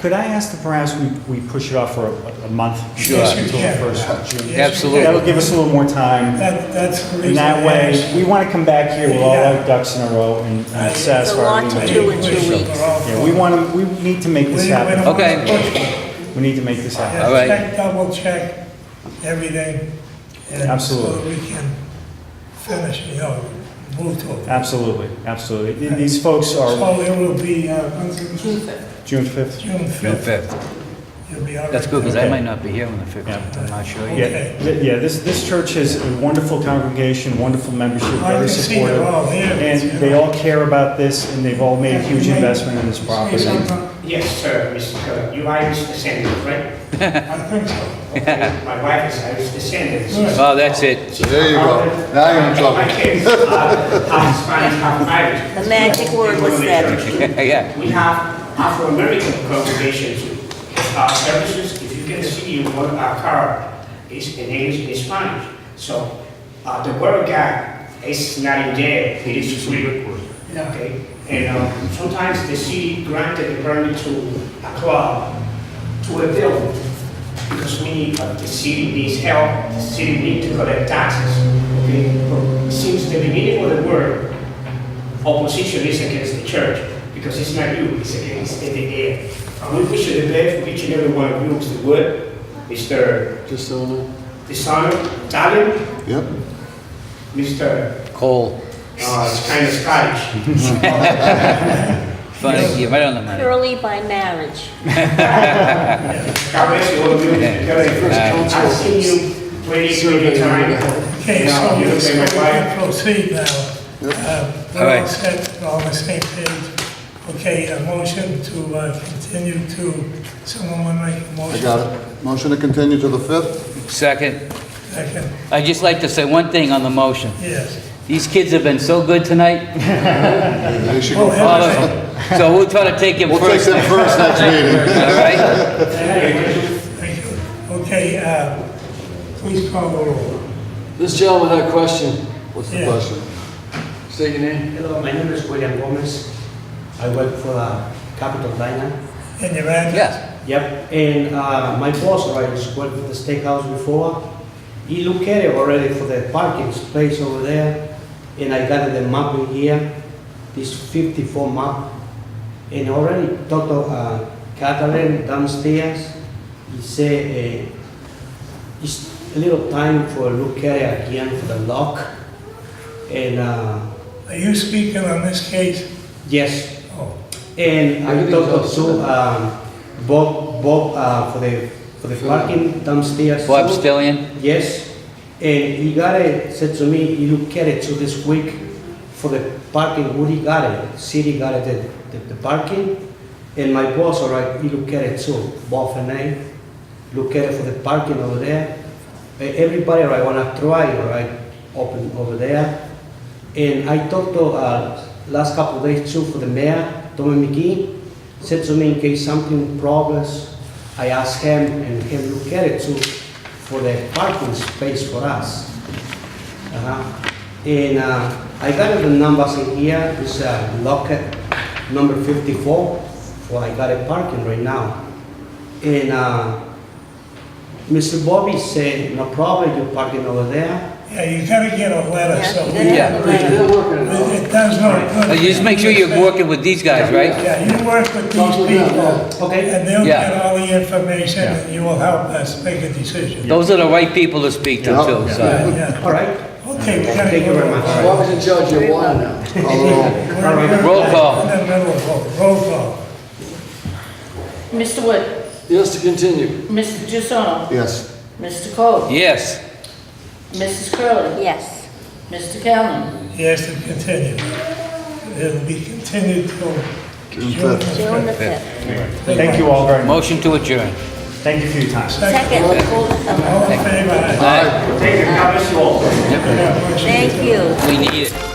Could I ask that perhaps we push it off for a month? Sure. Yes, you Until the can. first of June? Yes, Absolutely. That'll give us a little more time. That's the reason. And that I way, asked. we want to come back here with all our ducks in a row and satisfy. It's a lot to everybody. do in 2 weeks. Yeah, we need to make this We don't happen. wanna Okay. push it. We need to make this happen. All right. Check, double check everything. And so Absolutely. that we can finish, move to it. Absolutely, absolutely. These folks are So it will be, when's it? June 5th. June June 5th. 5th. You'll be all right. That's good, because I Okay. might not be here on the 5th, I'm not sure yet. Okay. Yeah, this church has a wonderful congregation, wonderful membership, I very can see they're supportive. all here. And they all care about this, and they've all made a huge investment in this Say property. something? Yes, sir, Mr. Kerr. You Irish descendant, right? I think so. Okay, my wife is Irish descendant. Good. Oh, that's it. There you go. Now you're in trouble. My kids are half Spanish, half Irish. The magic word was said. Yeah. We have Afro-American congregations, services. If you can see what our card is in English and Spanish. So the word of God is not in jail, it is free. Okay? And sometimes the city granted the permit to a club, to a building, because the city needs help, the city needs to collect taxes. Okay? But since the beginning of the word, opposition is against the church, because it's not you, it's against the air. And we wish you the best for each and every one of you, Mr. Wood, Mr. Desano, Italian, Yep. Mr. Cole. It's kind of Scottish. Funny, you're right on the money. Purely by marriage. God bless you, all of you. I've seen you plenty time. Okay, so You look like my we wife. can proceed now. All We're right. all set, we're on the same page. Okay, a motion to continue to, someone want to make a I motion? got it. Motion to continue to the 5th? Second, Second, I'd just like to say one thing on the motion. yes. These kids have been so good tonight. They should Oh, go All of first. them. So we'll try to take them We'll take first. them first next meeting. All right? Thank you. Okay, please call the roll. This gentleman had a question. What's the Yeah. question? State your name. Hello, my name is William Gomez. I work for Capital Diner. And your address? Yes. Yep, and my boss, right, was working for the steakhouse before. He looked at it already for the parking space over there, and I got the map in here, this 54 map, and already talked to Catherine downstairs. He said it's a little time for look at it again for the lock, and Are you speaking on this case? yes, Oh, and I talked to Bob for the parking downstairs. Bob too. Stillion? Yes, and he got it, said to me, he look at it to this week for the parking, Woody got it, city got it, the parking, and my boss, all right, he look at it too, Bob and I, look at it for the parking over there. Everybody, all right, wanna try, all right, open over there, And I talked to, last couple of days too for the mayor, Tommy McGee, said to me in case something problems, I asked him and him look at it too for the parking space for us. And I got the numbers in here, it's locket number 54, for I got a parking right now. And Mr. Bobby said, no problem, you're parking over there. Yeah, you gotta get a letter, so we. Yeah. They're working on it. It does no good. You just make sure you're working with these guys, right? Yeah, you work with these people, Okay. and they'll Yeah. get all the information, and you will help us make a decision. Those are the right people to speak to Yeah. too, so. Yeah, yeah. All right. Okay, we gotta Thank you go. very much. Bobby's in charge of your wine now. We're Roll call. in the middle of vote. Roll call. Mr. Wood, Yes, to continue. Mr. Giusono, Yes. Mr. Cole, Yes. Mrs. Curley, Yes. Mr. Callen. Yes, to continue. It'll be continued till June the June the 5th. 5th. Thank you all very much. Motion to adjourn. Thank you for your time. Second. All in favor? Aye. Thank you. God bless you all. Thank you. We need it.